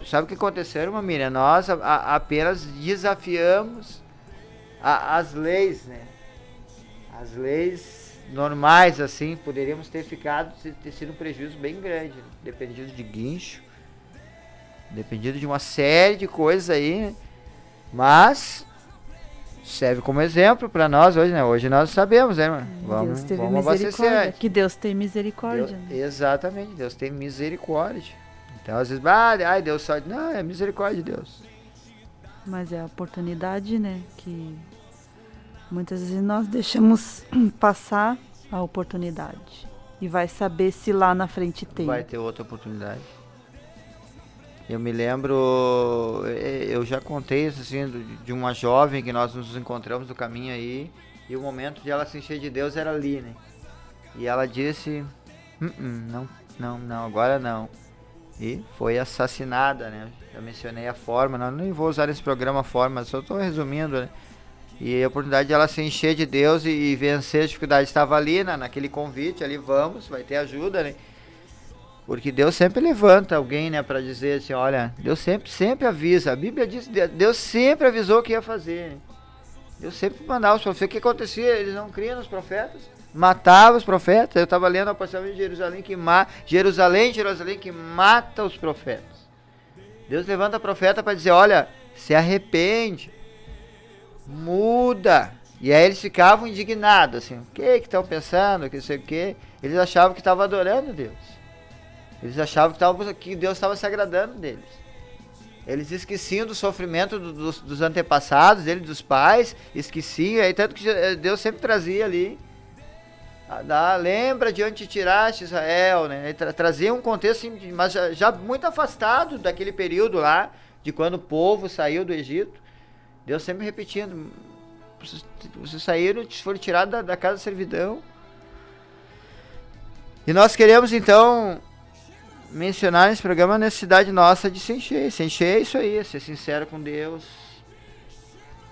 Sabe o que aconteceu, irmã Miriam? Nós apenas desafiamos as leis, né? As leis normais, assim, poderíamos ter sido um prejuízo bem grande, né? Dependido de guincho, dependido de uma série de coisas aí, né? Mas serve como exemplo para nós hoje, né? Hoje nós sabemos, né, irmã? Deus teve vamos misericórdia. abastecer. Que Deus tem misericórdia. Deus, né? exatamente, Deus tem misericórdia. Então, às vezes, Deus só... Não, é misericórdia de Deus. Mas é a oportunidade, né? Que muitas vezes nós deixamos passar a oportunidade. E vai saber se lá na frente tem. Vai ter outra oportunidade. Eu me lembro... Eu já contei isso, assim, de uma jovem que nós nos encontramos no caminho aí. E o momento de ela se encher de Deus era ali, né? E ela disse... Não, agora não. E foi assassinada, né? Eu mencionei a forma, não vou usar nesse programa a forma, só estou resumindo, né? E a oportunidade de ela se encher de Deus e vencer a dificuldade estava ali, naquele convite, ali vamos, vai ter ajuda, né? Porque Deus sempre levanta alguém, né, para dizer assim, olha, Deus sempre avisa. A Bíblia diz, Deus sempre avisou o que ia fazer. Né? Deus sempre mandava os profetas. O que acontecia? Eles não criam nos profetas, matavam os profetas. Eu estava lendo a passagem de Jerusalém Jerusalém que mata os profetas. Deus levanta profeta para dizer, olha, se arrepende, muda. E aí eles ficavam indignados, assim, o que estão pensando, que sei o que. Eles achavam que estavam adorando Deus. Eles achavam que Deus estava se agradando deles. Eles esqueciam do sofrimento dos antepassados, deles, dos pais, esqueciam, aí tanto que Deus sempre trazia ali, lembra de onde te tiraste Israel, né? Trazia um contexto, assim, mas já muito afastado daquele período lá, de quando o povo saiu do Egito. Deus sempre repetindo, vocês saíram, foram tirados da casa da servidão. E nós queremos então mencionar nesse programa a necessidade nossa de se encher. Se encher é isso aí, é ser sincero com Deus.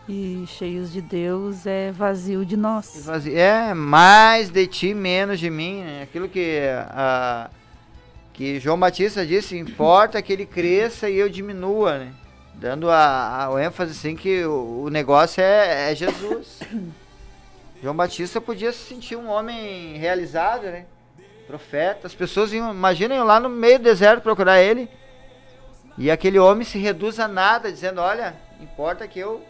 E cheios de Deus é vazio de nós. É mais de ti, menos de mim, né? Aquilo que João Batista disse, importa que ele cresça e eu diminua, né? Dando o ênfase assim que o negócio é Jesus. João Batista podia se sentir um homem realizado, né? Profeta, as pessoas imaginem lá no meio do deserto procurar ele, e aquele homem se reduz a nada, dizendo, olha, importa que eu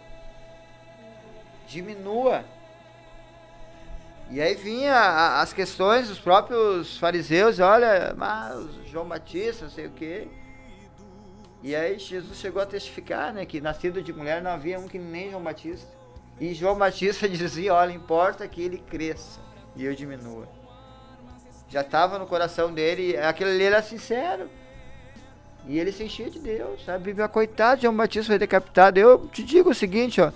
diminua. E aí vinha as questões dos próprios fariseus, olha, mas João Batista, não sei o que. E aí Jesus chegou a testificar, né, que nascido de mulher não havia um que nem João Batista. E João Batista dizia, olha, importa que ele cresça e eu diminua. Já estava no coração dele, aquele ali era sincero. E ele se enchia de Deus, sabe? Coitado de João Batista, foi decapitado. Eu te digo o seguinte, ó.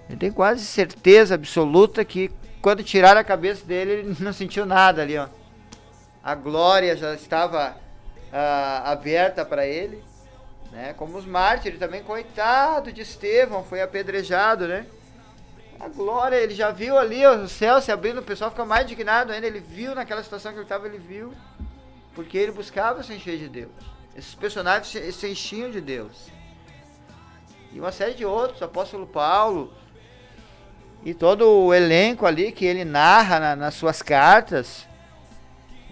Eu tenho quase certeza absoluta que quando tiraram a cabeça dele, ele não sentiu nada ali, ó. A glória já estava aberta para ele, né? Como os mártires também, coitado de Estevão, foi apedrejado, né? A glória, ele já viu ali ó, o céu se abrindo, o pessoal fica mais indignado ainda, ele viu naquela situação que ele estava, ele viu, porque ele buscava se encher de Deus. Esses personagens se enchiam de Deus. E uma série de outros, o apóstolo Paulo, e todo o elenco ali que ele narra nas suas cartas,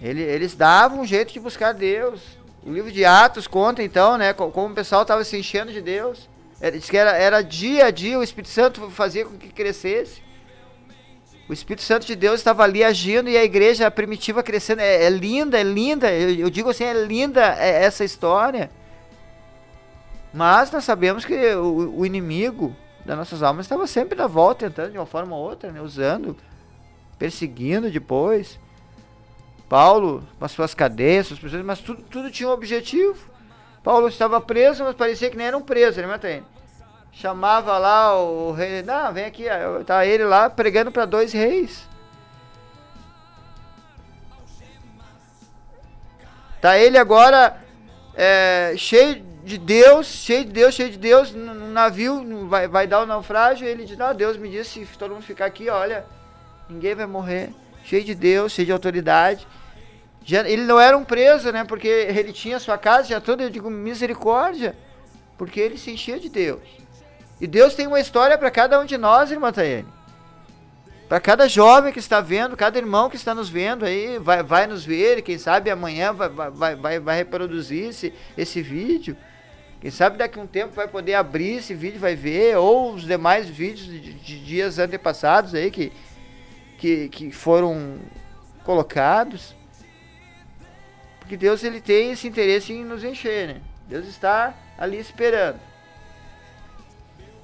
eles davam um jeito de buscar Deus. O livro de Atos conta então, né, como o pessoal estava se enchendo de Deus. Diz que era dia a dia, o Espírito Santo fazia com que crescesse. O Espírito Santo de Deus estava ali agindo e a igreja primitiva crescendo. É linda, eu digo assim, é linda essa história. Mas nós sabemos que o inimigo das nossas almas estava sempre na volta, tentando de uma forma ou outra, né, usando, perseguindo depois. Paulo, com as suas cadeias, suas prisões, mas tudo tinha um objetivo. Paulo estava preso, mas parecia que nem era um preso, né, Mataína? Chamava lá o rei, não, vem aqui, tá ele lá pregando para 2 reis. Tá ele agora cheio de Deus, no navio, vai dar o naufrágio, ele diz, não, Deus me disse, se todo mundo ficar aqui, olha, ninguém vai morrer. Cheio de Deus, cheio de autoridade. Ele não era um preso, né? Porque ele tinha sua casa, já toda, eu digo, misericórdia. Porque ele se enchia de Deus. E Deus tem uma história para cada um de nós, irmã Tayane. Para cada jovem que está vendo, cada irmão que está nos vendo aí, vai nos ver, quem sabe amanhã vai reproduzir esse vídeo. Quem sabe daqui a um tempo vai poder abrir esse vídeo, vai ver, ou os demais vídeos de dias antepassados aí que foram colocados. Porque Deus ele tem esse interesse em nos encher, né? Deus está ali esperando.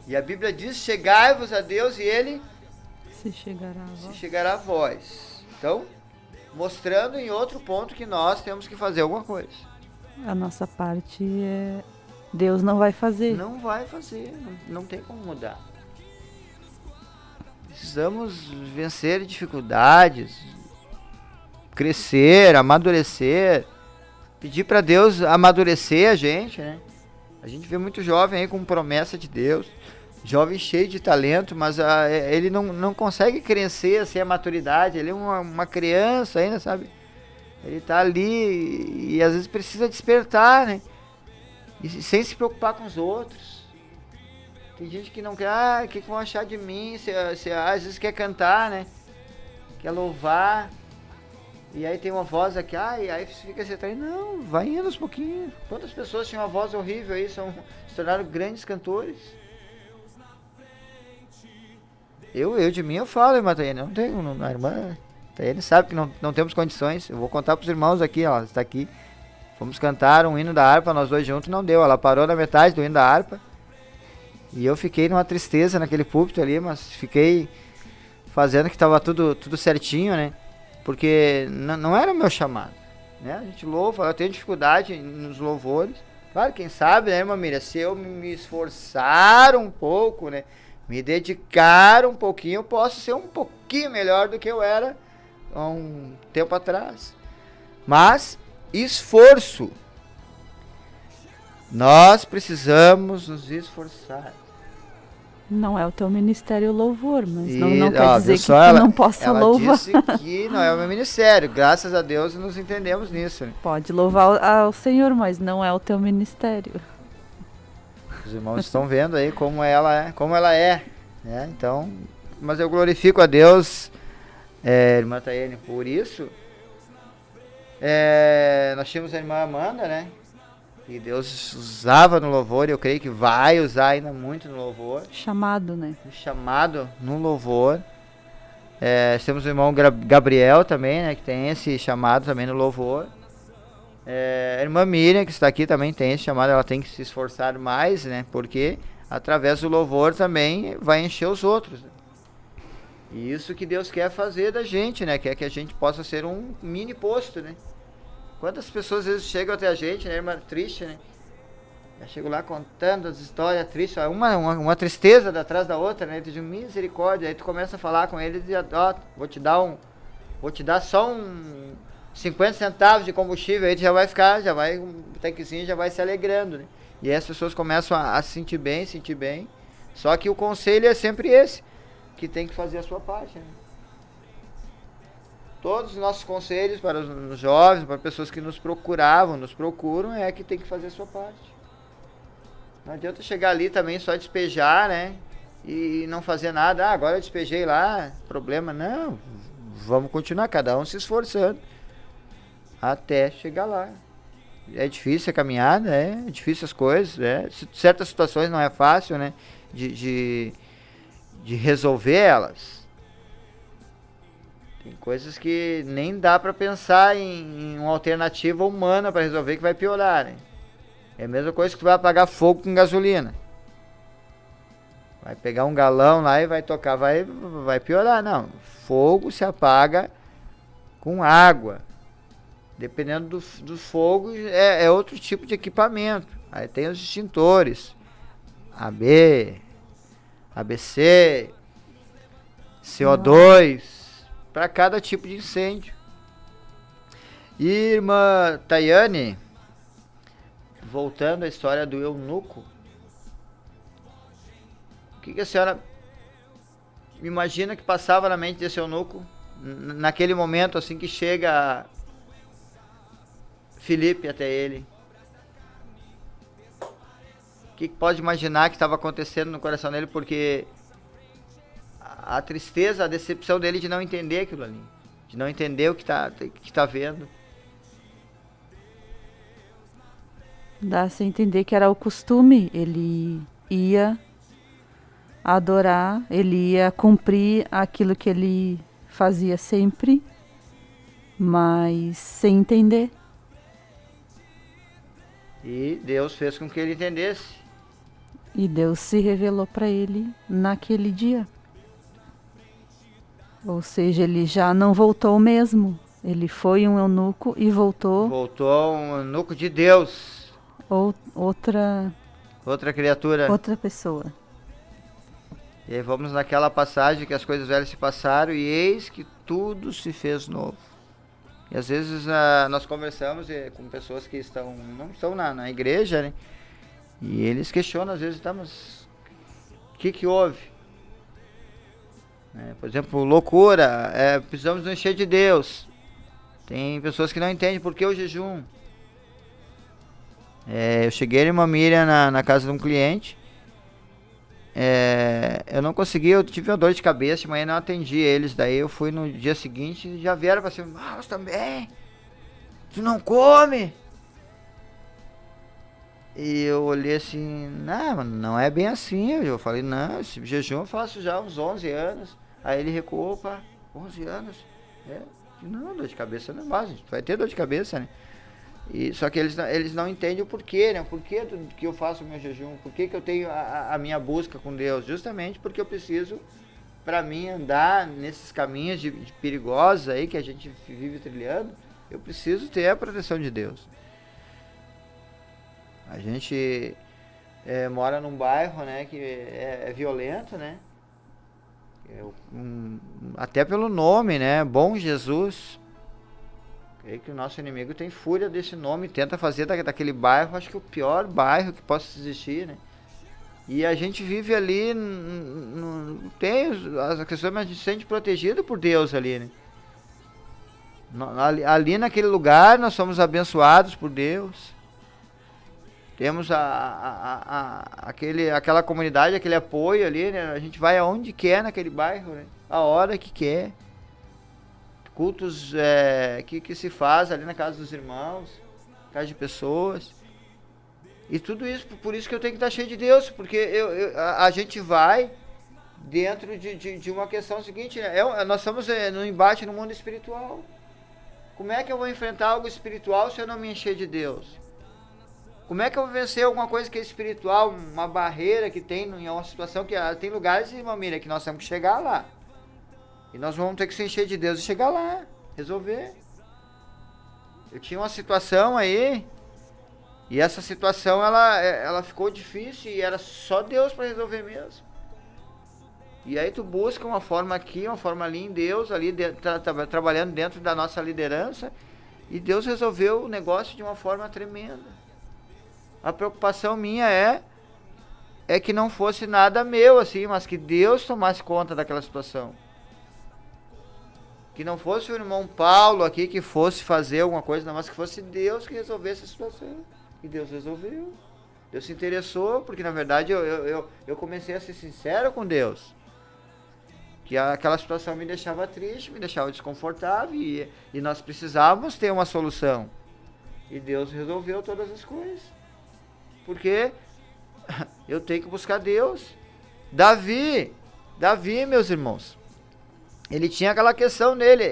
E a Bíblia diz, chegai-vos a Deus e Ele Se chegará a vós. se chegará a vós. Então, mostrando em outro ponto que nós temos que fazer alguma coisa. A nossa parte é... Deus não vai fazer. Não vai fazer, não tem como mudar. Precisamos vencer dificuldades, crescer, amadurecer, pedir para Deus amadurecer a gente, né? A gente vê muito jovem aí com promessa de Deus, jovem cheio de talento, mas ele não consegue crescer assim, a maturidade, ele é uma criança ainda, sabe? Ele tá ali e às vezes precisa despertar, né? E sem se preocupar com os outros. Tem gente que não quer, o que vão achar de mim? Às vezes quer cantar, né? Quer louvar. E aí tem uma voz aqui, e aí fica se atraindo. Não, vai indo aos pouquinhos. Quantas pessoas tinham uma voz horrível aí, se tornaram grandes cantores? Eu de mim eu falo, irmã Tayane, não tenho, a irmã Tayane sabe que não temos condições. Eu vou contar pros irmãos aqui, ela está aqui. Fomos cantar um hino da harpa, nós dois juntos, não deu. Ela parou na metade do hino da harpa. E eu fiquei numa tristeza naquele púlpito ali, mas fiquei fazendo que estava tudo certinho, né? Porque não era o meu chamado, né? A gente louva, eu tenho dificuldade nos louvores. Claro, quem sabe, né, irmã Miriam? Se eu me esforçar um pouco, né? Me dedicar um pouquinho, eu posso ser um pouquinho melhor do que eu era há um tempo atrás. Mas, esforço. Nós precisamos nos esforçar. Não é o teu ministério louvor, mas E, não quer dizer que tu ela, não possa ela louvar. disse que não é o meu ministério. Graças a Deus nos entendemos nisso, né? Pode louvar ao Senhor, mas não é o teu ministério. Os irmãos estão vendo aí como ela é, né? Então, mas eu glorifico a Deus, irmã Tayane, por isso. Nós tínhamos a irmã Amanda, né? E Deus usava no louvor, e eu creio que vai usar ainda muito no louvor. Chamado, né? Chamado no louvor. Temos o irmão Gabriel também, né? Que tem esse chamado também no louvor. A irmã Miriam, que está aqui, também tem esse chamado. Ela tem que se esforçar mais, né? Porque através do louvor também vai encher os outros, né? E isso que Deus quer fazer da gente, né? Quer que a gente possa ser um mini posto, né? Quantas pessoas às vezes chegam até a gente, né, irmã? Triste, né? Eu chego lá contando as histórias tristes, uma tristeza atrás da outra, né? Tu diz, misericórdia. Aí tu começa a falar com eles e diz, vou te dar só 50 centavos de combustível, aí tu o tanquezinho já vai se alegrando, né? E aí as pessoas começam a se sentir bem. Só que o conselho é sempre esse, que tem que fazer a sua parte, né? Todos os nossos conselhos para os jovens, para pessoas que nos procuram, é que tem que fazer a sua parte. Não adianta chegar ali também só despejar, né? E não fazer nada. Agora eu despejei lá, problema. Não, vamos continuar, cada um se esforçando até chegar lá. É difícil a caminhada, é difícil as coisas, certas situações não é fácil, né? De resolver elas. Tem coisas que nem dá para pensar em uma alternativa humana para resolver, que vai piorar, né? É a mesma coisa que tu vai apagar fogo com gasolina. Vai pegar um galão lá e vai tocar, vai piorar. Não, fogo se apaga com água. Dependendo do fogo, é outro tipo de equipamento. Aí tem os extintores, AB, ABC, CO2, para cada tipo de incêndio. E irmã Tayane, voltando à história do eunuco, o que a senhora imagina que passava na mente desse eunuco naquele momento assim que chega Filipe até ele? O que pode imaginar que estava acontecendo no coração dele? Porque a tristeza, a decepção dele de não entender aquilo ali, de não entender o que tá vendo. Dá-se a entender que era o costume, ele ia adorar, ele ia cumprir aquilo que ele fazia sempre, mas sem entender. E Deus fez com que ele entendesse. E Deus se revelou para ele naquele dia. Ou seja, ele já não voltou mesmo. Ele foi um eunuco e voltou. Voltou um eunuco de Deus. Outra criatura. Outra pessoa. E aí vamos naquela passagem que as coisas velhas se passaram e eis que tudo se fez novo. E às vezes nós conversamos com pessoas que não estão na igreja, né? E eles questionam às vezes, tá, mas o que houve? Por exemplo, loucura, precisamos nos encher de Deus. Tem pessoas que não entendem por que o jejum. Eu cheguei em uma Miriam na casa de um cliente. Eu não consegui, eu tive uma dor de cabeça, de manhã não atendi eles. Daí eu fui no dia seguinte e já vieram para cima. Mas também, tu não come? E eu olhei assim, não é bem assim. Eu falei, não, esse jejum eu faço já há uns 11 anos. Aí ele recuou, 11 anos? Não, dor de cabeça não é mais, a gente vai ter dor de cabeça, né? Só que eles não entendem o porquê, né? Por que eu faço o meu jejum? Por que eu tenho a minha busca com Deus? Justamente porque eu preciso, para mim, andar nesses caminhos de perigosos aí que a gente vive trilhando, eu preciso ter a proteção de Deus. A gente mora num bairro, né, que é violento, né? Até pelo nome, né? Bom Jesus. Creio que o nosso inimigo tem fúria desse nome, tenta fazer daquele bairro, acho que o pior bairro que possa existir, né? E a gente vive ali, tem as questões, mas a gente se sente protegido por Deus ali, né? Ali naquele lugar nós somos abençoados por Deus. Temos aquela comunidade, aquele apoio ali, né? A gente vai aonde quer naquele bairro, né? A hora que quer. Cultos que se faz ali na casa dos irmãos, casa de pessoas. E tudo isso, por isso que eu tenho que estar cheio de Deus, porque a gente vai dentro de uma questão seguinte, né? Nós estamos no embate no mundo espiritual. Como é que eu vou enfrentar algo espiritual se eu não me encher de Deus? Como é que eu vou vencer alguma coisa que é espiritual, uma barreira que tem em uma situação que tem lugares, irmã Miriam, que nós temos que chegar lá. E nós vamos ter que se encher de Deus e chegar lá, resolver. Eu tinha uma situação aí, e essa situação ela ficou difícil e era só Deus para resolver mesmo. E aí tu busca uma forma aqui, uma forma ali em Deus, ali trabalhando dentro da nossa liderança, e Deus resolveu o negócio de uma forma tremenda. A preocupação minha é que não fosse nada meu, assim, mas que Deus tomasse conta daquela situação. Que não fosse o irmão Paulo aqui que fosse fazer alguma coisa, não, mas que fosse Deus que resolvesse a situação. E Deus resolveu. Deus se interessou, porque na verdade eu comecei a ser sincero com Deus. Que aquela situação me deixava triste, me deixava desconfortável e nós precisávamos ter uma solução. E Deus resolveu todas as coisas. Porque eu tenho que buscar Deus. Davi, meus irmãos, ele tinha aquela questão dele,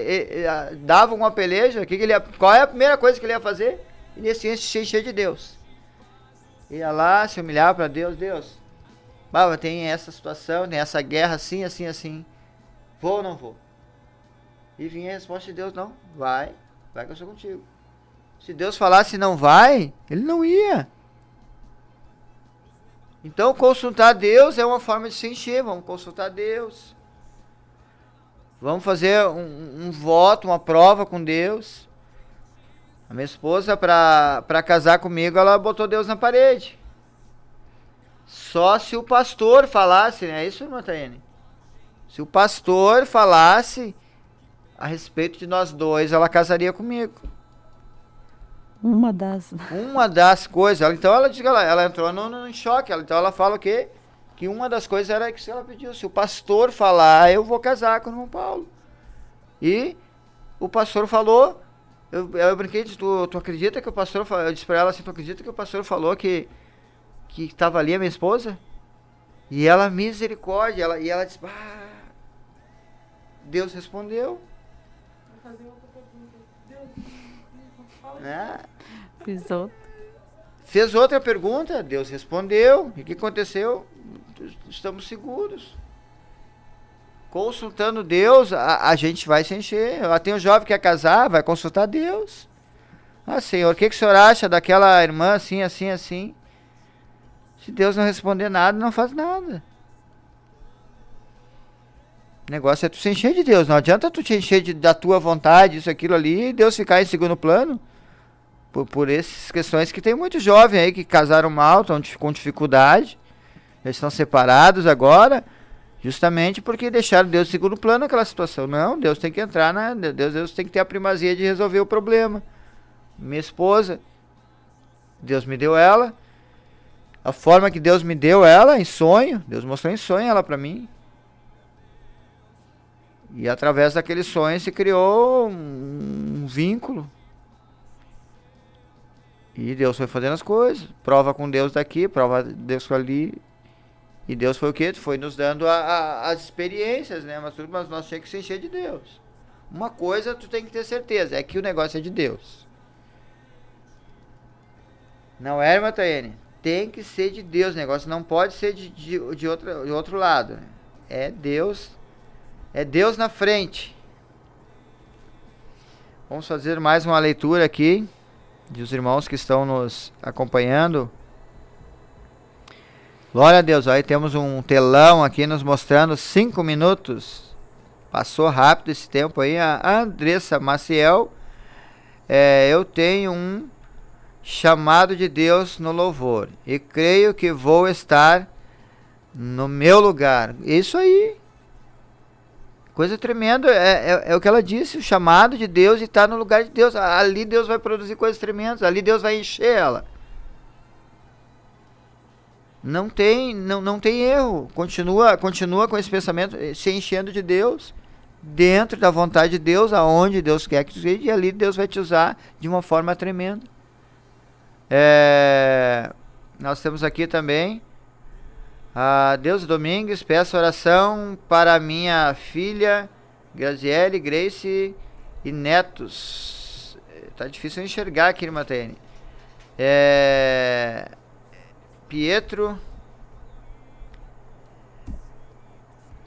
dava uma peleja, qual é a primeira coisa que ele ia fazer? Ele ia se encher de Deus. Ia lá, se humilhar para Deus, tem essa situação, tem essa guerra assim, assim, assim. Vou ou não vou? E vinha a resposta de Deus, não, vai que eu sou contigo. Se Deus falasse não vai, ele não ia. Então consultar Deus é uma forma de se encher, vamos consultar Deus. Vamos fazer um voto, uma prova com Deus. A minha esposa, para casar comigo, ela botou Deus na parede. Só se o pastor falasse, né? É isso, irmã Taiane? Se o pastor falasse a respeito de nós dois, ela casaria comigo. Uma das coisas. Então ela diz que ela entrou em choque. Então ela fala o quê? Que uma das coisas era que ela pediu. Se o pastor falar, eu vou casar com o irmão Paulo. E o pastor falou. Eu brinquei, tu acredita que o pastor falou? Eu disse pra ela assim, tu acredita que o pastor falou que estava ali a minha esposa? E ela, misericórdia, ela disse, Deus respondeu. Vou fazer outra pergunta. Fez outra pergunta, Deus respondeu. E o que aconteceu? Estamos seguros. Consultando Deus, a gente vai se encher. Tem um jovem que quer casar, vai consultar Deus. Senhor, o que o senhor acha daquela irmã assim, assim, assim? Se Deus não responder nada, não faz nada. O negócio é tu se encher de Deus. Não adianta tu te encher da tua vontade, isso, aquilo ali, e Deus ficar em segundo plano. por essas questões que tem muitos jovens aí que casaram mal, estão com dificuldade, eles estão separados agora, justamente porque deixaram Deus em segundo plano naquela situação. Não, Deus tem que entrar, Deus tem que ter a primazia de resolver o problema. Minha esposa, Deus me deu ela, a forma que Deus me deu ela, em sonho, Deus mostrou em sonho ela para mim. E através daquele sonho se criou um vínculo. E Deus foi fazendo as coisas. Prova com Deus daqui, prova Deus com ali. E Deus foi o quê? Foi nos dando as experiências, né? Mas nós tínhamos que se encher de Deus. Uma coisa tu tem que ter certeza, é que o negócio é de Deus. Não é, irmã Taiane? Tem que ser de Deus o negócio. Não pode ser de outro lado. Né? É Deus na frente. Vamos fazer mais uma leitura aqui dos irmãos que estão nos acompanhando. Glória a Deus, aí temos um telão aqui nos mostrando 5 minutos. Passou rápido esse tempo aí. A Andressa Maciel, eu tenho um chamado de Deus no louvor e creio que vou estar no meu lugar. Isso aí. Coisa tremenda, é o que ela disse, o chamado de Deus e estar no lugar de Deus. Ali Deus vai produzir coisas tremendas, ali Deus vai encher ela. Não tem erro. Continua com esse pensamento, se enchendo de Deus, dentro da vontade de Deus, aonde Deus quer que tu seja, e ali Deus vai te usar de uma forma tremenda. Nós temos aqui também a Deus Domingues, peço oração para minha filha Graziele, Grace e netos. Tá difícil enxergar aqui, irmã Tene. Pietro.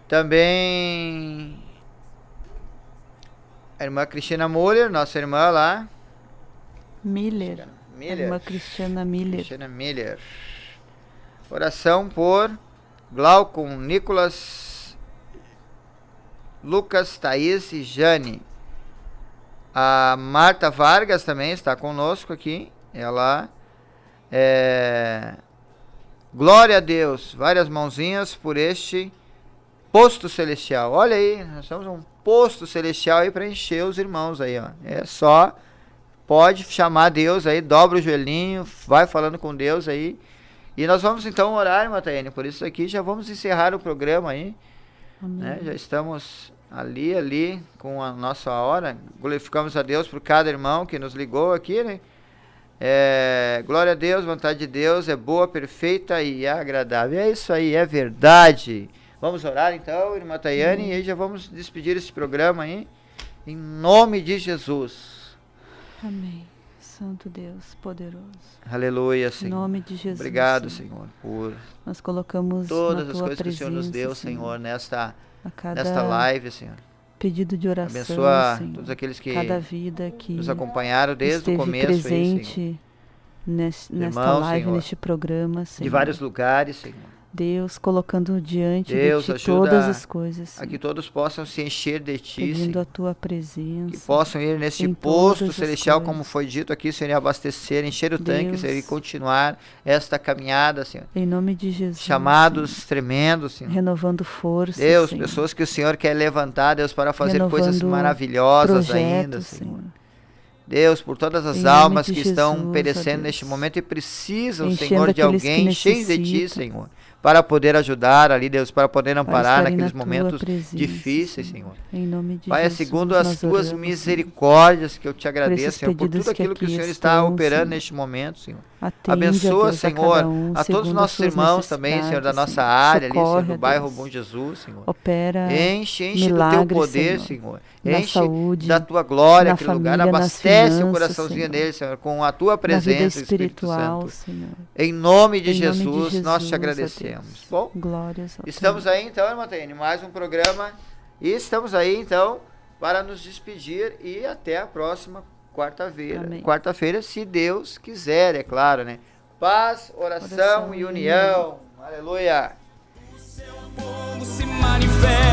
Também a irmã Cristina Muller, nossa irmã lá. Miller. Irmã Cristiana Miller. Cristiana Miller. Oração por Glaucon, Nicolas, Lucas, Thaís e Jane. A Marta Vargas também está conosco aqui. Ela glória a Deus. Várias mãozinhas por este posto celestial. Olha aí, nós temos um posto celestial aí para encher os irmãos aí, ó. Pode chamar Deus aí, dobra o joelhinho, vai falando com Deus aí. E nós vamos então orar, irmã Taiane, por isso aqui já vamos encerrar o programa aí. Né? Já estamos ali com a nossa hora. Glorificamos a Deus por cada irmão que nos ligou aqui, né? Glória a Deus, vontade de Deus é boa, perfeita e agradável. É isso aí, é verdade. Vamos orar então, irmã Taiane, e aí já vamos despedir esse programa aí, em nome de Jesus. Amém. Santo Deus, poderoso. Aleluia, Senhor. Em nome de Jesus. Obrigado, Senhor, por nós colocamos todas na as tua coisas que o Senhor nos deu, Senhor, nesta live, Senhor. Pedido de oração, abençoa Senhor, todos aqueles que cada vida que nos acompanharam desde o começo presente aí, nesta Irmãos, live, Senhor, neste programa, Senhor. de vários lugares, Senhor. Deus, colocando diante Deus, de Ti ajuda todas as coisas, Senhor. A que todos possam se encher de Ti, Pedindo Senhor. a Tua presença. Que possam ir neste em posto todas as celestial, coisas. como foi dito aqui, Senhor, e abastecer, encher o tanque, Deus. Senhor, e continuar esta caminhada, Senhor. Em nome de Jesus. Chamados Senhor. tremendos, Senhor. Renovando forças, Deus, Senhor. pessoas que o Senhor quer levantar, Deus, para fazer Renovando coisas maravilhosas projetos, ainda, Senhor. Senhor. Deus, por todas as Em almas nome que de estão Jesus, ó perecendo Deus. neste momento e precisam, Enchendo Senhor, de aqueles que alguém cheio de Ti, necessitam. Senhor, para poder ajudar ali, Deus, para poder amparar estarem naqueles na Tua momentos presença, difíceis, Senhor. Em nome de Pai, é Jesus. segundo as nós Tuas oramos, Senhor. misericórdias que eu te agradeço, esses Senhor, por pedidos tudo que aquilo que o aqui Senhor está estão, operando Senhor. neste momento, Senhor. Atende, Abençoa, ó Deus, Senhor, cada um, a todos os segundo as nossos suas irmãos também, Senhor, da necessidades, nossa Senhor. área ali, Senhor, Socorre, do ó bairro Deus. Bom Jesus, Senhor. Opera Enche do Teu milagres, poder, Senhor. Senhor. Na Enche saúde, da Tua glória na aquele lugar. família, nas Abastece o finanças, coraçãozinho Senhor. dele, Senhor, com a Tua na vida presença, Espírito espiritual, Santo. Senhor. Em nome de Em nome de Jesus, nós te Jesus, ó agradecemos. Deus. Bom, Glórias ao estamos Teu aí então, irmã Tene, mais um programa. E estamos aí então para nos despedir e até a próxima quarta-feira. Amém. Quarta-feira, se Deus quiser, é claro, né? Paz, oração e união. Aleluia. Povo se manifesta.